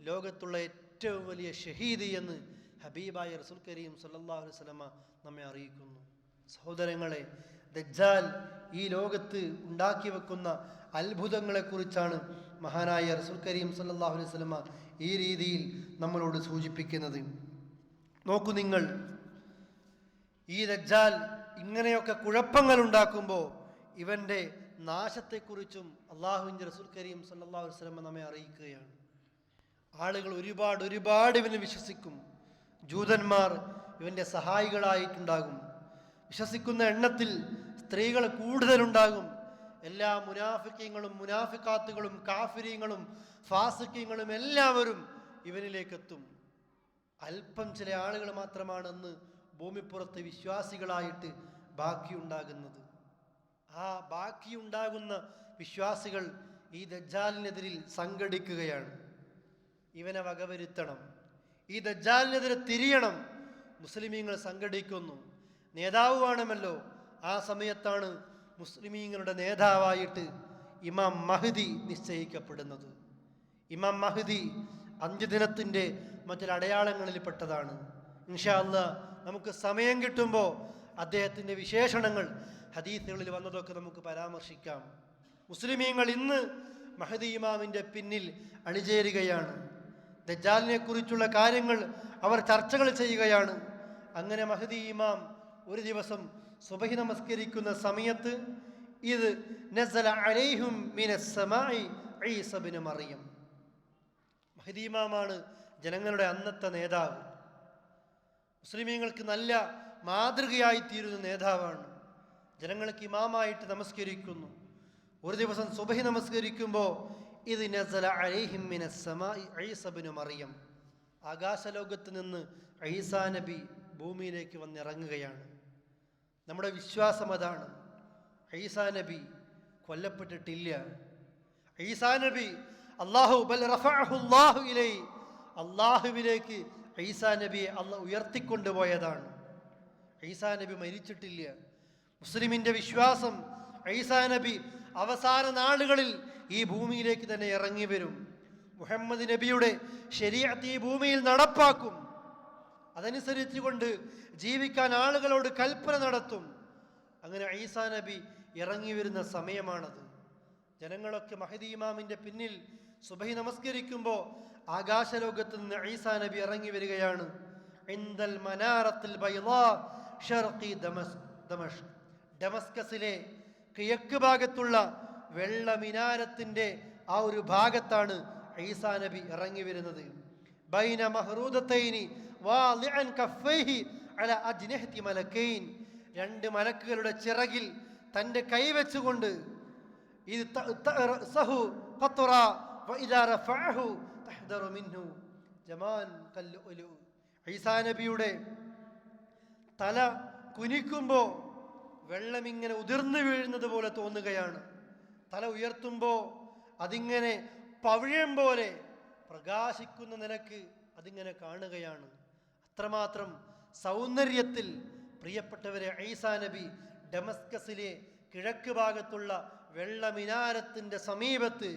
ലോകത്തുള്ള ഏറ്റവും വലിയ ഷഹീദ് എന്ന് ഹബീബായ റസൂൽ കരീം സല്ലല്ലാഹു അലൈഹി വസല്ലമ നമ്മെ അറിയിക്കുന്നു. സഹോദരങ്ങളെ, ദജ്ജാൽ ഈ ലോകത്ത് ഉണ്ടാക്കി വെക്കുന്ന അത്ഭുതങ്ങളെക്കുറിച്ചാണ് മഹാനായ റസൂൽ കരീം സല്ലല്ലാഹു അലൈഹി വസല്ലമ ഈ രീതിയിൽ നമ്മളോട് സൂചിപ്പിക്കുന്നത്. നോക്കൂ നിങ്ങൾ, ഈ ദജ്ജാൽ ഇങ്ങനെയൊക്കെ കുഴപ്പങ്ങൾ ഉണ്ടാക്കുമ്പോൾ ഇവൻ്റെ നാശത്തെക്കുറിച്ചും അള്ളാഹുവിൻ്റെ റസൂൽ കരീം സല്ലല്ലാഹു അലൈഹി വസല്ലമ നമ്മെ അറിയിക്കുകയാണ്. ആളുകൾ ഒരുപാട് ഇവനെ വിശ്വസിക്കും. ജൂതന്മാർ ഇവൻ്റെ സഹായികളായിട്ടുണ്ടാകും. വിശ്വസിക്കുന്ന എണ്ണത്തിൽ സ്ത്രീകൾ കൂടുതലുണ്ടാകും. എല്ലാ മുനാഫിക്കീങ്ങളും മുനാഫിക്കാത്തുകളും കാഫിരീങ്ങളും ഫാസിക്കീങ്ങളും എല്ലാവരും ഇവനിലേക്കെത്തും. അല്പം ചില ആളുകൾ മാത്രമാണ് അന്ന് ഭൂമിപ്പുറത്ത് വിശ്വാസികളായിട്ട് ബാക്കിയുണ്ടാകുന്നത്. ആ ബാക്കിയുണ്ടാകുന്ന വിശ്വാസികൾ ഈ ദജ്ജാലിനെതിരിൽ സംഘടിക്കുകയാണ്. ഇവനെ വകവരുത്തണം, ഈ ദജ്ജാലിനെതിരെ തിരിയണം. മുസ്ലിമീങ്ങൾ സംഘടിക്കുന്നു, നേതാവ് വേണമല്ലോ. ആ സമയത്താണ് മുസ്ലിമീങ്ങളുടെ നേതാവായിട്ട് ഇമാം മഹ്ദി നിശ്ചയിക്കപ്പെടുന്നത്. ഇമാം മഹ്ദി അന്ത്യദിനത്തിൻ്റെ മറ്റൊരു അടയാളങ്ങളിൽ പെട്ടതാണ്. ഇൻഷാ അല്ലാഹ് നമുക്ക് സമയം കിട്ടുമ്പോൾ അദ്ദേഹത്തിൻ്റെ വിശേഷണങ്ങൾ ഹദീസുകളിൽ വന്നതൊക്കെ നമുക്ക് പരാമർശിക്കാം. മുസ്ലിമീങ്ങൾ ഇന്ന് മഹ്ദി ഇമാമിൻ്റെ പിന്നിൽ അണിചേരുകയാണ്. ദജ്ജാലിനെ കുറിച്ചുള്ള കാര്യങ്ങൾ അവർ ചർച്ചകൾ ചെയ്യുകയാണ്. അങ്ങനെ മഹ്ദി ഇമാം ഒരു ദിവസം സുബഹി നമസ്കരിക്കുന്ന സമയത്ത് ഇത് നസല അലൈഹിം മിനസ് സമാഇ ഈസ ഇബ്നു മറിയം. മഹ്ദി ഇമാമാണ് ജനങ്ങളുടെ അന്നത്തെ നേതാവ്, മുസ്ലിമീങ്ങൾക്ക് നല്ല മാതൃകയായി തീരുന്ന നേതാവാണ്. ജനങ്ങൾക്ക് ഇമാമായിട്ട് നമസ്കരിക്കുന്നു. ഒരു ദിവസം സുബഹി നമസ്കരിക്കുമ്പോൾ ഇത് നസല അലൈഹിം മിനസ് സമാഇ ഈസ ഇബ്നു മറിയം, ആകാശലോകത്ത് നിന്ന് ഈസാ നബി ഭൂമിയിലേക്ക് വന്നിറങ്ങുകയാണ്. നമ്മുടെ വിശ്വാസം അതാണ്. ഈസാ നബി കൊല്ലപ്പെട്ടിട്ടില്ല. ഈസാ നബി അള്ളാഹുവിലേക്ക് ഈസാ നബിയെ അള്ളാഹ് ഉയർത്തിക്കൊണ്ടുപോയതാണ്. ഈസാ നബി മരിച്ചിട്ടില്ല. മുസ്ലിമിൻ്റെ വിശ്വാസം ഈസാ നബി അവസാന നാളുകളിൽ ഈ ഭൂമിയിലേക്ക് തന്നെ ഇറങ്ങി വരും. മുഹമ്മദ് നബിയുടെ ശരീഅത്ത് ഈ ഭൂമിയിൽ നടപ്പാക്കും. അതനുസരിച്ച് കൊണ്ട് ജീവിക്കാൻ ആളുകളോട് കൽപ്പന നടത്തും. അങ്ങനെ ഈസാ നബി ഇറങ്ങി വരുന്ന സമയമാണത്. ജനങ്ങളൊക്കെ മഹ്ദി ഇമാമിൻ്റെ പിന്നിൽ സുബഹി നമസ്കരിക്കുമ്പോൾ ആകാശലോകത്ത് നിന്ന് ഈസാ നബി ഇറങ്ങി വരികയാണ്. ഇൻദൽ മനാറത്തിൽ ബൈളാ ശർഖി ദമഷ്ക്, ഡമസ്കസിലെ കിഴക്ക് ഭാഗത്തുള്ള വെള്ള മിനാരത്തിൻ്റെ ആ ഒരു ഭാഗത്താണ് ഈസാ നബി ഇറങ്ങി വരുന്നത്. ബൈന മഹ്റൂദത്തൈനി വാളിഅൻ കഫൈഹി അലാ അജ്നഹതി മലക്കൈൻ, രണ്ട് മലക്കുകളുടെ ചിറകിൽ തൻ്റെ കൈവച്ചുകൊണ്ട് ഈസാ നബിയുടെ തല കുനിക്കുമ്പോൾ വെള്ളമിങ്ങനെ ഉതിർന്നു വീഴുന്നത് പോലെ തോന്നുകയാണ്. തല ഉയർത്തുമ്പോൾ അതിങ്ങനെ പവിഴം പോലെ പ്രകാശിക്കുന്ന നിലക്ക് അതിങ്ങനെ കാണുകയാണ്. അത്രമാത്രം സൗന്ദര്യത്തിൽ പ്രിയപ്പെട്ടവരെ ഈസാ നബി ഡമസ്കസിലെ കിഴക്ക് ഭാഗത്തുള്ള വെള്ള മിനാരത്തിൻ്റെ സമീപത്ത്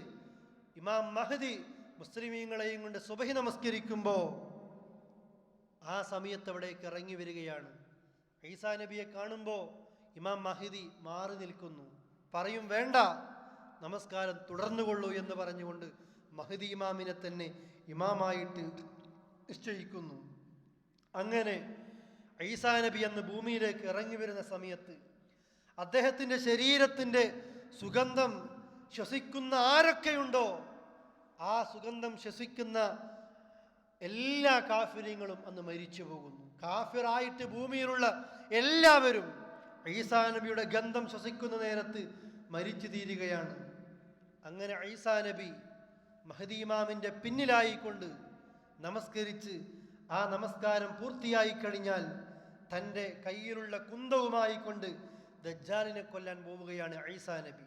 ഇമാം മഹ്ദി മുസ്ലിമീങ്ങളെയും കൊണ്ട് സുബഹി നമസ്കരിക്കുമ്പോൾ ആ സമയത്ത് അവിടേക്ക് ഇറങ്ങി വരികയാണ്. ഈസാ നബിയെ കാണുമ്പോൾ ഇമാം മഹ്ദി മാറി നിൽക്കുന്നു. പറയും വേണ്ട, നമസ്കാരം തുടർന്നുകൊള്ളൂ എന്ന് പറഞ്ഞുകൊണ്ട് മഹ്ദി ഇമാമിനെ തന്നെ ഇമാമായിട്ട് നിശ്ചയിക്കുന്നു. അങ്ങനെ ഈസാ നബി അന്ന് ഭൂമിയിലേക്ക് ഇറങ്ങി വരുന്ന സമയത്ത് അദ്ദേഹത്തിൻ്റെ ശരീരത്തിൻ്റെ സുഗന്ധം ശ്വസിക്കുന്ന ആരൊക്കെയുണ്ടോ ആ സുഗന്ധം ശ്വസിക്കുന്ന എല്ലാ കാഫിര്യങ്ങളും അന്ന് മരിച്ചു പോകുന്നു. കാഫിറായിട്ട് ഭൂമിയിലുള്ള എല്ലാവരും ഈസാ നബിയുടെ ഗന്ധം ശ്വസിക്കുന്ന നേരത്ത് മരിച്ചു തീരുകയാണ്. അങ്ങനെ ഈസാ നബി മഹ്ദി ഇമാമിൻ്റെ പിന്നിലായിക്കൊണ്ട് നമസ്കരിച്ച് ആ നമസ്കാരം പൂർത്തിയായി കഴിഞ്ഞാൽ തൻ്റെ കയ്യിലുള്ള കുന്തവുമായി കൊണ്ട് ദജ്ജാലിനെ കൊല്ലാൻ പോവുകയാണ് ഈസാ നബി.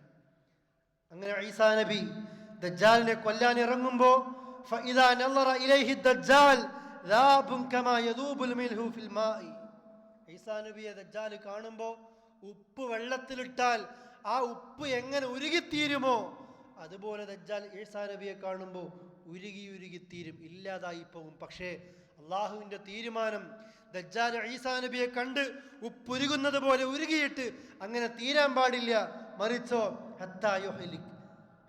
അങ്ങനെ ഈസാ നബി ദജ്ജാലിനെ കൊല്ലാൻ ഇറങ്ങുമ്പോൾ ഫഇദാ നളറ ഇലൈഹി ദജ്ജാൽ ദാബുൻ കമാ യദൂബുൽ മിൽഹു ഫിൽ മാഇ, ഈസാ നബിയെ ദജ്ജാൽ കാണുമ്പോൾ ഉപ്പ് വെള്ളത്തിലിട്ടാൽ ആ ഉപ്പ് എങ്ങനെ ഉരുകിത്തീരുമോ അതുപോലെ ദജ്ജാൽ ഈസാ നബിയെ കാണുമ്പോൾ ഉരുകിത്തീരും, ഇല്ലാതായി പോകും. പക്ഷേ അള്ളാഹുവിൻ്റെ തീരുമാനം ദജ്ജാൽ ഈസാ നബിയെ കണ്ട് ഉപ്പുരുകുന്നത് പോലെ ഉരുകിയിട്ട് അങ്ങനെ തീരാൻ പാടില്ല, മറിച്ചോ ഹത്താ യുഹ്ലിക്,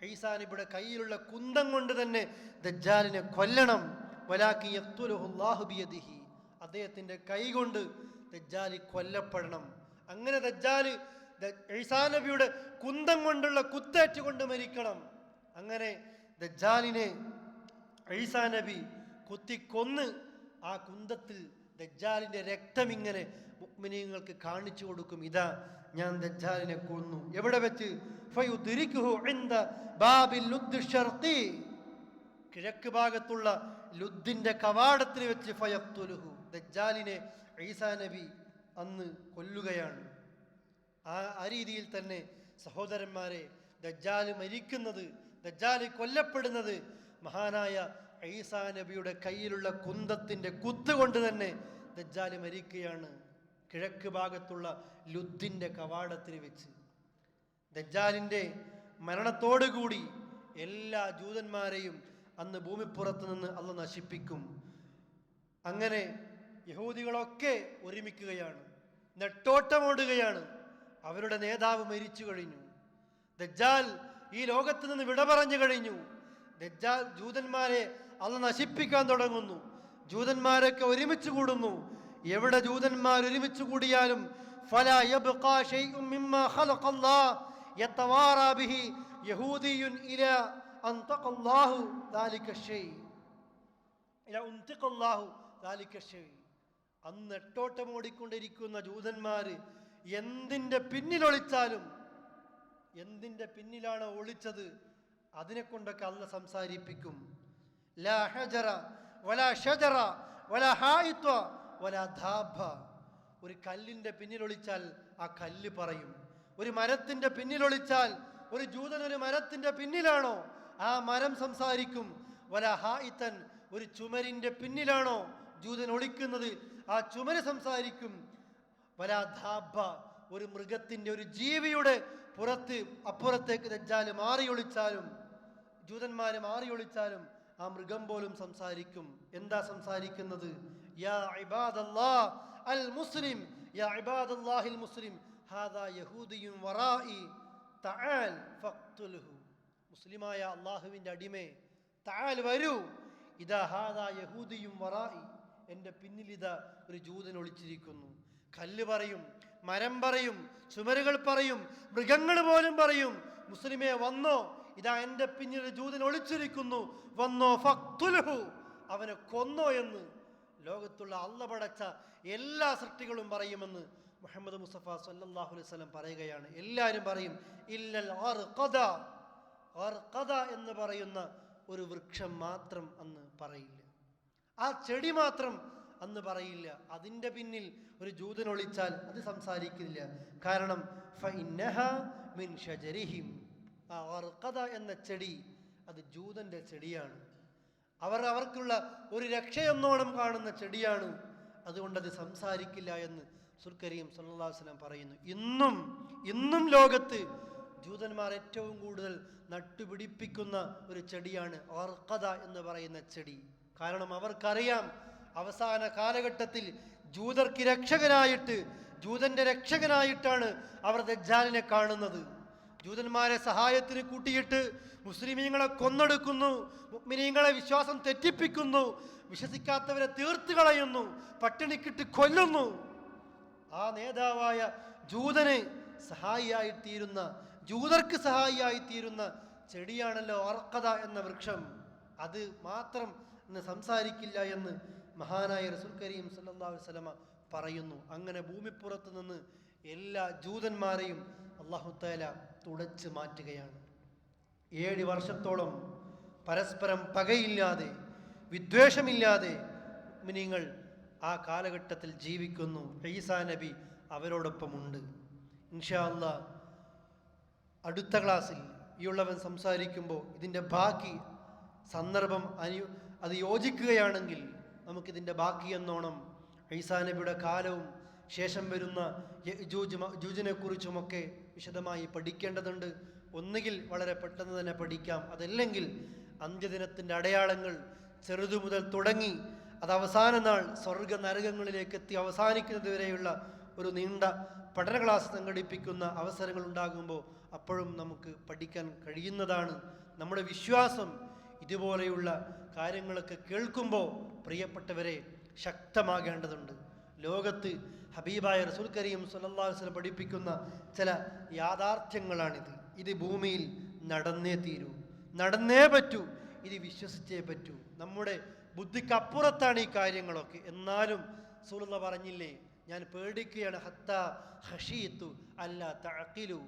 ഈസാ നബിയുടെ കയ്യിലുള്ള കുന്തം കൊണ്ട് തന്നെ ദജ്ജാലിനെ കൊല്ലണം. വലാകി യഖ്തുലുഹു അല്ലാഹു ബിയദിഹി, അദ്ദേഹത്തിൻ്റെ കൈ കൊണ്ട് ദജ്ജാൽ കൊല്ലപ്പെടണം. അങ്ങനെ ദജ്ജാൽ ഈസാ നബിയുടെ കുന്തം കൊണ്ടുള്ള കുത്തേറ്റുകൊണ്ട് മരിക്കണം. അങ്ങനെ ദജ്ജാലിനെ ഈസാ നബി കുത്തിക്കൊന്ന് ആ കുന്തത്തിൽ ദജ്ജാലിൻ്റെ രക്തം ഇങ്ങനെ മുഅ്മിനീങ്ങൾക്ക് കാണിച്ചു കൊടുക്കും. ഇതാ ഞാൻ ദജ്ജാലിനെ കൊന്നു. എവിടെ വെച്ച്? ഫയുദ്രിക്കുഹു ഇൻദ ബാബിൽ ലുദ് ശർഖി, കിഴക്ക് ഭാഗത്തുള്ള ലുദ്ദിൻ്റെ കവാടത്തിൽ വെച്ച് ഫയഖ്തുലുഹു, ദജ്ജാലിനെ ഈസാ നബി അന്ന് കൊല്ലുകയാണ്. ആ രീതിയിൽ തന്നെ സഹോദരന്മാരെ, ദജ്ജാൽ മരിക്കുന്നത്, ദജ്ജാൽ കൊല്ലപ്പെടുന്നത് മഹാനായ ഈസാ നബിയുടെ കയ്യിലുള്ള കുന്തത്തിന്റെ കുത്തുകൊണ്ട് തന്നെ ദജ്ജാൽ മരിക്കുകയാണ്, കിഴക്ക് ഭാഗത്തുള്ള ലുദ്ദിന്റെ കവാടത്തിൽ വെച്ച്. ദജ്ജാലിന്റെ മരണത്തോടുകൂടി എല്ലാ ജൂതന്മാരെയും അന്ന് ഭൂമിപ്പുറത്ത് നിന്ന് അള്ളാഹ് നശിപ്പിക്കും. അങ്ങനെ യഹൂദികളൊക്കെ ഒരുമിക്കുകയാണ്, നെട്ടോട്ടമോടുകയാണ്. അവരുടെ നേതാവ് മരിച്ചു കഴിഞ്ഞു. ദജ്ജാൽ ഈ ലോകത്ത് നിന്ന് വിട പറഞ്ഞു കഴിഞ്ഞു. ദജ്ജാൽ ജൂതന്മാരെ അള്ളാഹ് നശിപ്പിക്കാൻ തുടങ്ങുന്നു. ജൂതന്മാരൊക്കെ ഒരുമിച്ച് കൂടുന്നു. എവിടെ ജൂതന്മാർ ഒരുമിച്ച് കൂടിയാലും ഫലാ യബ്ഖാ ശൈഉം മിമ്മാ ഖലഖല്ലാഹ് യതവാറാ ബിഹി യഹൂദിയുൻ ഇലാ അൻതഖല്ലാഹു ദാലിക ശൈ ഇലാ ഉൻതഖല്ലാഹു ദാലിക ശൈ. അന്ന് നെട്ടോട്ടമോടിക്കൊണ്ടിരിക്കുന്ന ജൂതന്മാര് എന്തിന്റെ പിന്നിലൊളിച്ചാലും, എന്തിന്റെ പിന്നിലാണോ ഒളിച്ചത് അതിനെ കൊണ്ടൊക്കെ അള്ളാഹ് സംസാരിപ്പിക്കും. ലാ ഹജറ വലാ ഷജറ വലാ ഹായിത്വ വലാ ദാബ. ഒരു കല്ലിന്റെ പിന്നിലൊളിച്ചാൽ ആ കല്ല് പറയും. ഒരു മരത്തിന്റെ പിന്നിലൊളിച്ചാൽ, ഒരു ജൂതൻ ഒരു മരത്തിന്റെ പിന്നിലാണോ ആ മരം സംസാരിക്കും. വലാ ഹായിത്തൻ, ഒരു ചുമരിന്റെ പിന്നിലാണോ ജൂതൻ ഒളിക്കുന്നത് ആ ചുമര് സംസാരിക്കും. വലാ ദാബ, ഒരു മൃഗത്തിന്റെ, ഒരു ജീവിയുടെ പുറത്ത് അപ്പുറത്തേക്ക് ദജ്ജാൽ മാറി ഒളിച്ചാലും, ജൂതന്മാര് മാറി ഒളിച്ചാലും ആ മൃഗം പോലും സംസാരിക്കും. എന്താ സംസാരിക്കുന്നത്? യാ ഇബാദല്ലാഹ് അൽ മുസ്ലിം, യാ ഇബാദല്ലാഹിൽ മുസ്ലിം ഹാദാ യഹൂദിയുൻ വറാഇ തആൽ ഫഖ്തുൽഹു. മുസ്ലിമായ അല്ലാഹുവിന്റെ അടിമേ, തആൽ വരൂ. ഇദാ ഹാദാ യഹൂദിയുൻ വറാഇ, എൻ്റെ പിന്നിൽ ഇതാ ഒരു ജൂതൻ ഒളിച്ചിരിക്കുന്നു. കല്ല് പറയും, മരം പറയും, ചുമരുകൾ പറയും, മൃഗങ്ങൾ പോലും പറയും, മുസ്ലിമേ വന്നോ, ഇതാ എൻ്റെ പിന്നിൽ ഒരു ജൂതൻ ഒളിച്ചിരിക്കുന്നു, വന്നോ ഫഖ്തുൽഹു, അവനെ കൊന്നോ എന്ന് ലോകത്തുള്ള അള്ളാഹ് പടച്ച എല്ലാ സൃഷ്ടികളും പറയുമെന്ന് മുഹമ്മദ് മുസ്തഫ സല്ലല്ലാഹു അലൈഹി വസല്ലം പറയുകയാണ്. എല്ലാവരും പറയും ഇല്ലൽ അർഖദ, അർഖദ എന്ന് പറയുന്ന ഒരു വൃക്ഷം മാത്രം അന്ന് പറയില്ല, ആ ചെടി മാത്രം അന്ന് പറയില്ല. അതിൻ്റെ പിന്നിൽ ഒരു ജൂതൻ ഒളിച്ചാൽ അത് സംസാരിക്കില്ല. കാരണം ഫഇന്നഹാ മിൻ ഷജരിഹിം, ആ അർഖദ എന്ന ചെടി അത് ജൂതന്റെ ചെടിയാണ്. അവർക്കുള്ള ഒരു രക്ഷയെന്നോണം കാണുന്ന ചെടിയാണ്. അതുകൊണ്ട് അത് സംസാരിക്കില്ല എന്ന് റസൂൽ കരീം സല്ലല്ലാഹു അലൈഹി വസല്ലം പറയുന്നു. ഇന്നും ലോകത്ത് ജൂതന്മാർ ഏറ്റവും കൂടുതൽ നട്ടുപിടിപ്പിക്കുന്ന ഒരു ചെടിയാണ് അർഖദ എന്ന് പറയുന്ന ചെടി. കാരണം അവർക്കറിയാം അവസാന കാലഘട്ടത്തിൽ ജൂതർക്ക് രക്ഷകനായിട്ട്, ജൂതന്റെ രക്ഷകനായിട്ടാണ് അവർ ദജ്ജാലിനെ കാണുന്നത്. ജൂതന്മാരെ സഹായത്തിന് കൂട്ടിയിട്ട് മുസ്ലിമീങ്ങളെ കൊന്നൊടുക്കുന്നു, മുഅ്മിനീങ്ങളെ വിശ്വാസം തെറ്റിപ്പിക്കുന്നു, വിശ്വസിക്കാത്തവരെ തീർത്ത് കളയുന്നു, പട്ടിണിക്കിട്ട് കൊല്ലുന്നു. ആ നേതാവായ ജൂതന് സഹായിയായിത്തീരുന്ന, ജൂതർക്ക് സഹായിയായിത്തീരുന്ന ചെടിയാണല്ലോ അർഖദ എന്ന വൃക്ഷം. അത് മാത്രം ഇന്ന് സംസാരിക്കില്ല എന്ന് മഹാനായ റസൂൽ കരീം സല്ലല്ലാഹു അലൈഹി വസല്ലമ പറയുന്നു. അങ്ങനെ ഭൂമിപ്പുറത്ത് നിന്ന് എല്ലാ ജൂതന്മാരെയും അല്ലാഹു തആല തുടച്ചു മാറ്റുകയാണ്. 7 വർഷത്തോളം പരസ്പരം പകയില്ലാതെ, വിദ്വേഷമില്ലാതെ മുഅ്മിനീങ്ങൾ ആ കാലഘട്ടത്തിൽ ജീവിക്കുന്നു. ഈസാ നബി അവരോടൊപ്പമുണ്ട്. ഇൻഷാ അല്ലാഹ് അടുത്ത ക്ലാസ്സിൽ ഈ ഉള്ളവൻ സംസാരിക്കുമ്പോൾ ഇതിൻ്റെ ബാക്കി സന്ദർഭം അത് യോജിക്കുകയാണെങ്കിൽ നമുക്കിതിൻ്റെ ബാക്കി എന്നോണം ഈസാ നബിയുടെ കാലവും ശേഷം വരുന്ന യഅ്ജൂജ് മഅ്ജൂജിനെ കുറിച്ചുമൊക്കെ വിശദമായി പഠിക്കേണ്ടതുണ്ട്. ഒന്നുകിൽ വളരെ പെട്ടെന്ന് തന്നെ പഠിക്കാം, അതല്ലെങ്കിൽ അന്ത്യദിനത്തിൻ്റെ അടയാളങ്ങൾ ചെറുതു മുതൽ തുടങ്ങി അത് അവസാന നാൾ സ്വർഗ നരകങ്ങളിലേക്ക് എത്തി അവസാനിക്കുന്നത് വരെയുള്ള ഒരു നീണ്ട പഠന ക്ലാസ് സംഘടിപ്പിക്കുന്ന അവസരങ്ങൾ ഉണ്ടാകുമ്പോൾ അപ്പോഴും നമുക്ക് പഠിക്കാൻ കഴിയുന്നതാണ്. നമ്മുടെ വിശ്വാസം ഇതുപോലെയുള്ള കാര്യങ്ങളൊക്കെ കേൾക്കുമ്പോൾ പ്രിയപ്പെട്ടവരെ ശക്തമാകേണ്ടതുണ്ട്. ലോകത്ത് ഹബീബായ റസൂൽ കരീം സല്ലല്ലാഹു അലൈഹി വസല്ലം പഠിപ്പിക്കുന്ന ചില യാഥാർത്ഥ്യങ്ങളാണിത്. ഇത് ഭൂമിയിൽ നടന്നേ തീരൂ, നടന്നേ പറ്റൂ, ഇത് വിശ്വസിച്ചേ പറ്റൂ. നമ്മുടെ ബുദ്ധിക്കപ്പുറത്താണ് ഈ കാര്യങ്ങളൊക്കെ. എന്നാലും റസൂലുള്ളാഹി പറഞ്ഞില്ലേ, ഞാൻ പേടിക്കുകയാണ്, ഹത്താ ഖശീതു അല്ലാ തഅഖിലു.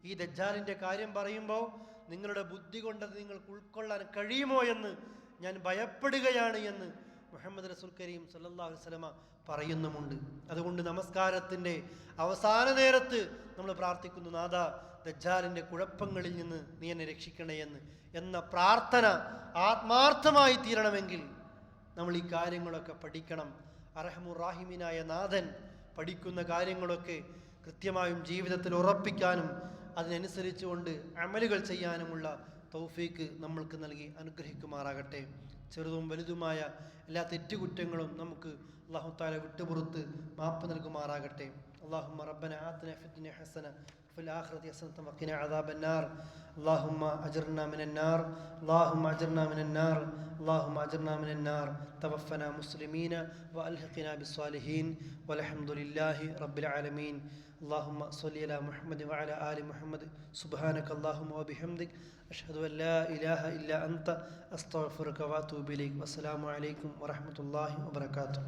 ഈ ദജ്ജാലിൻ്റെ കാര്യം പറയുമ്പോൾ നിങ്ങളുടെ ബുദ്ധി കൊണ്ടത് നിങ്ങൾക്ക് ഉൾക്കൊള്ളാൻ കഴിയുമോ എന്ന് ഞാൻ ഭയപ്പെടുകയാണ് എന്ന് മുഹമ്മദ് റസൂൽ കരീം സല്ലല്ലാഹു അലൈഹി വസല്ലമ പറയുന്നുമുണ്ട്. അതുകൊണ്ട് നമസ്കാരത്തിൻ്റെ അവസാന നേരത്ത് നമ്മൾ പ്രാർത്ഥിക്കുന്നു, നാഥ ദജ്ജാലിൻ്റെ കുഴപ്പങ്ങളിൽ നിന്ന് നീ എന്നെ രക്ഷിക്കണേ എന്ന പ്രാർത്ഥന ആത്മാർത്ഥമായി തീരണമെങ്കിൽ നമ്മൾ ഈ കാര്യങ്ങളൊക്കെ പഠിക്കണം. അർഹമുർ റാഹിമീനായ നാഥൻ പഠിക്കുന്ന കാര്യങ്ങളൊക്കെ കൃത്യമായും ജീവിതത്തിൽ ഉറപ്പിക്കാനും അതിനനുസരിച്ചുകൊണ്ട് അമലുകൾ ചെയ്യാനുമുള്ള തൗഫീക്ക് നമ്മൾക്ക് നൽകി അനുഗ്രഹിക്കുമാറാകട്ടെ. ചെറുതും വലുതുമായ എല്ലാ തെറ്റുകുറ്റങ്ങളും നമുക്ക് അല്ലാഹു തആല വിട്ടുപുറത്ത് മാപ്പ് നൽകുമാറാകട്ടെ. اللهم ربنا آتنا في الدنيا حسنة وفي الآخرة حسنة وقنا عذاب النار. اللهم أجرنا من النار، اللهم أجرنا من النار، اللهم أجرنا من النار. توفنا مسلمين وألحقنا بالصالحين والحمد لله رب العالمين. اللهم صل على محمد وعلى آل محمد. سبحانك اللهم وبحمدك أشهد أن لا إله إلا أنت أستغفرك وأتوب إليك. والسلام عليكم ورحمة الله وبركاته.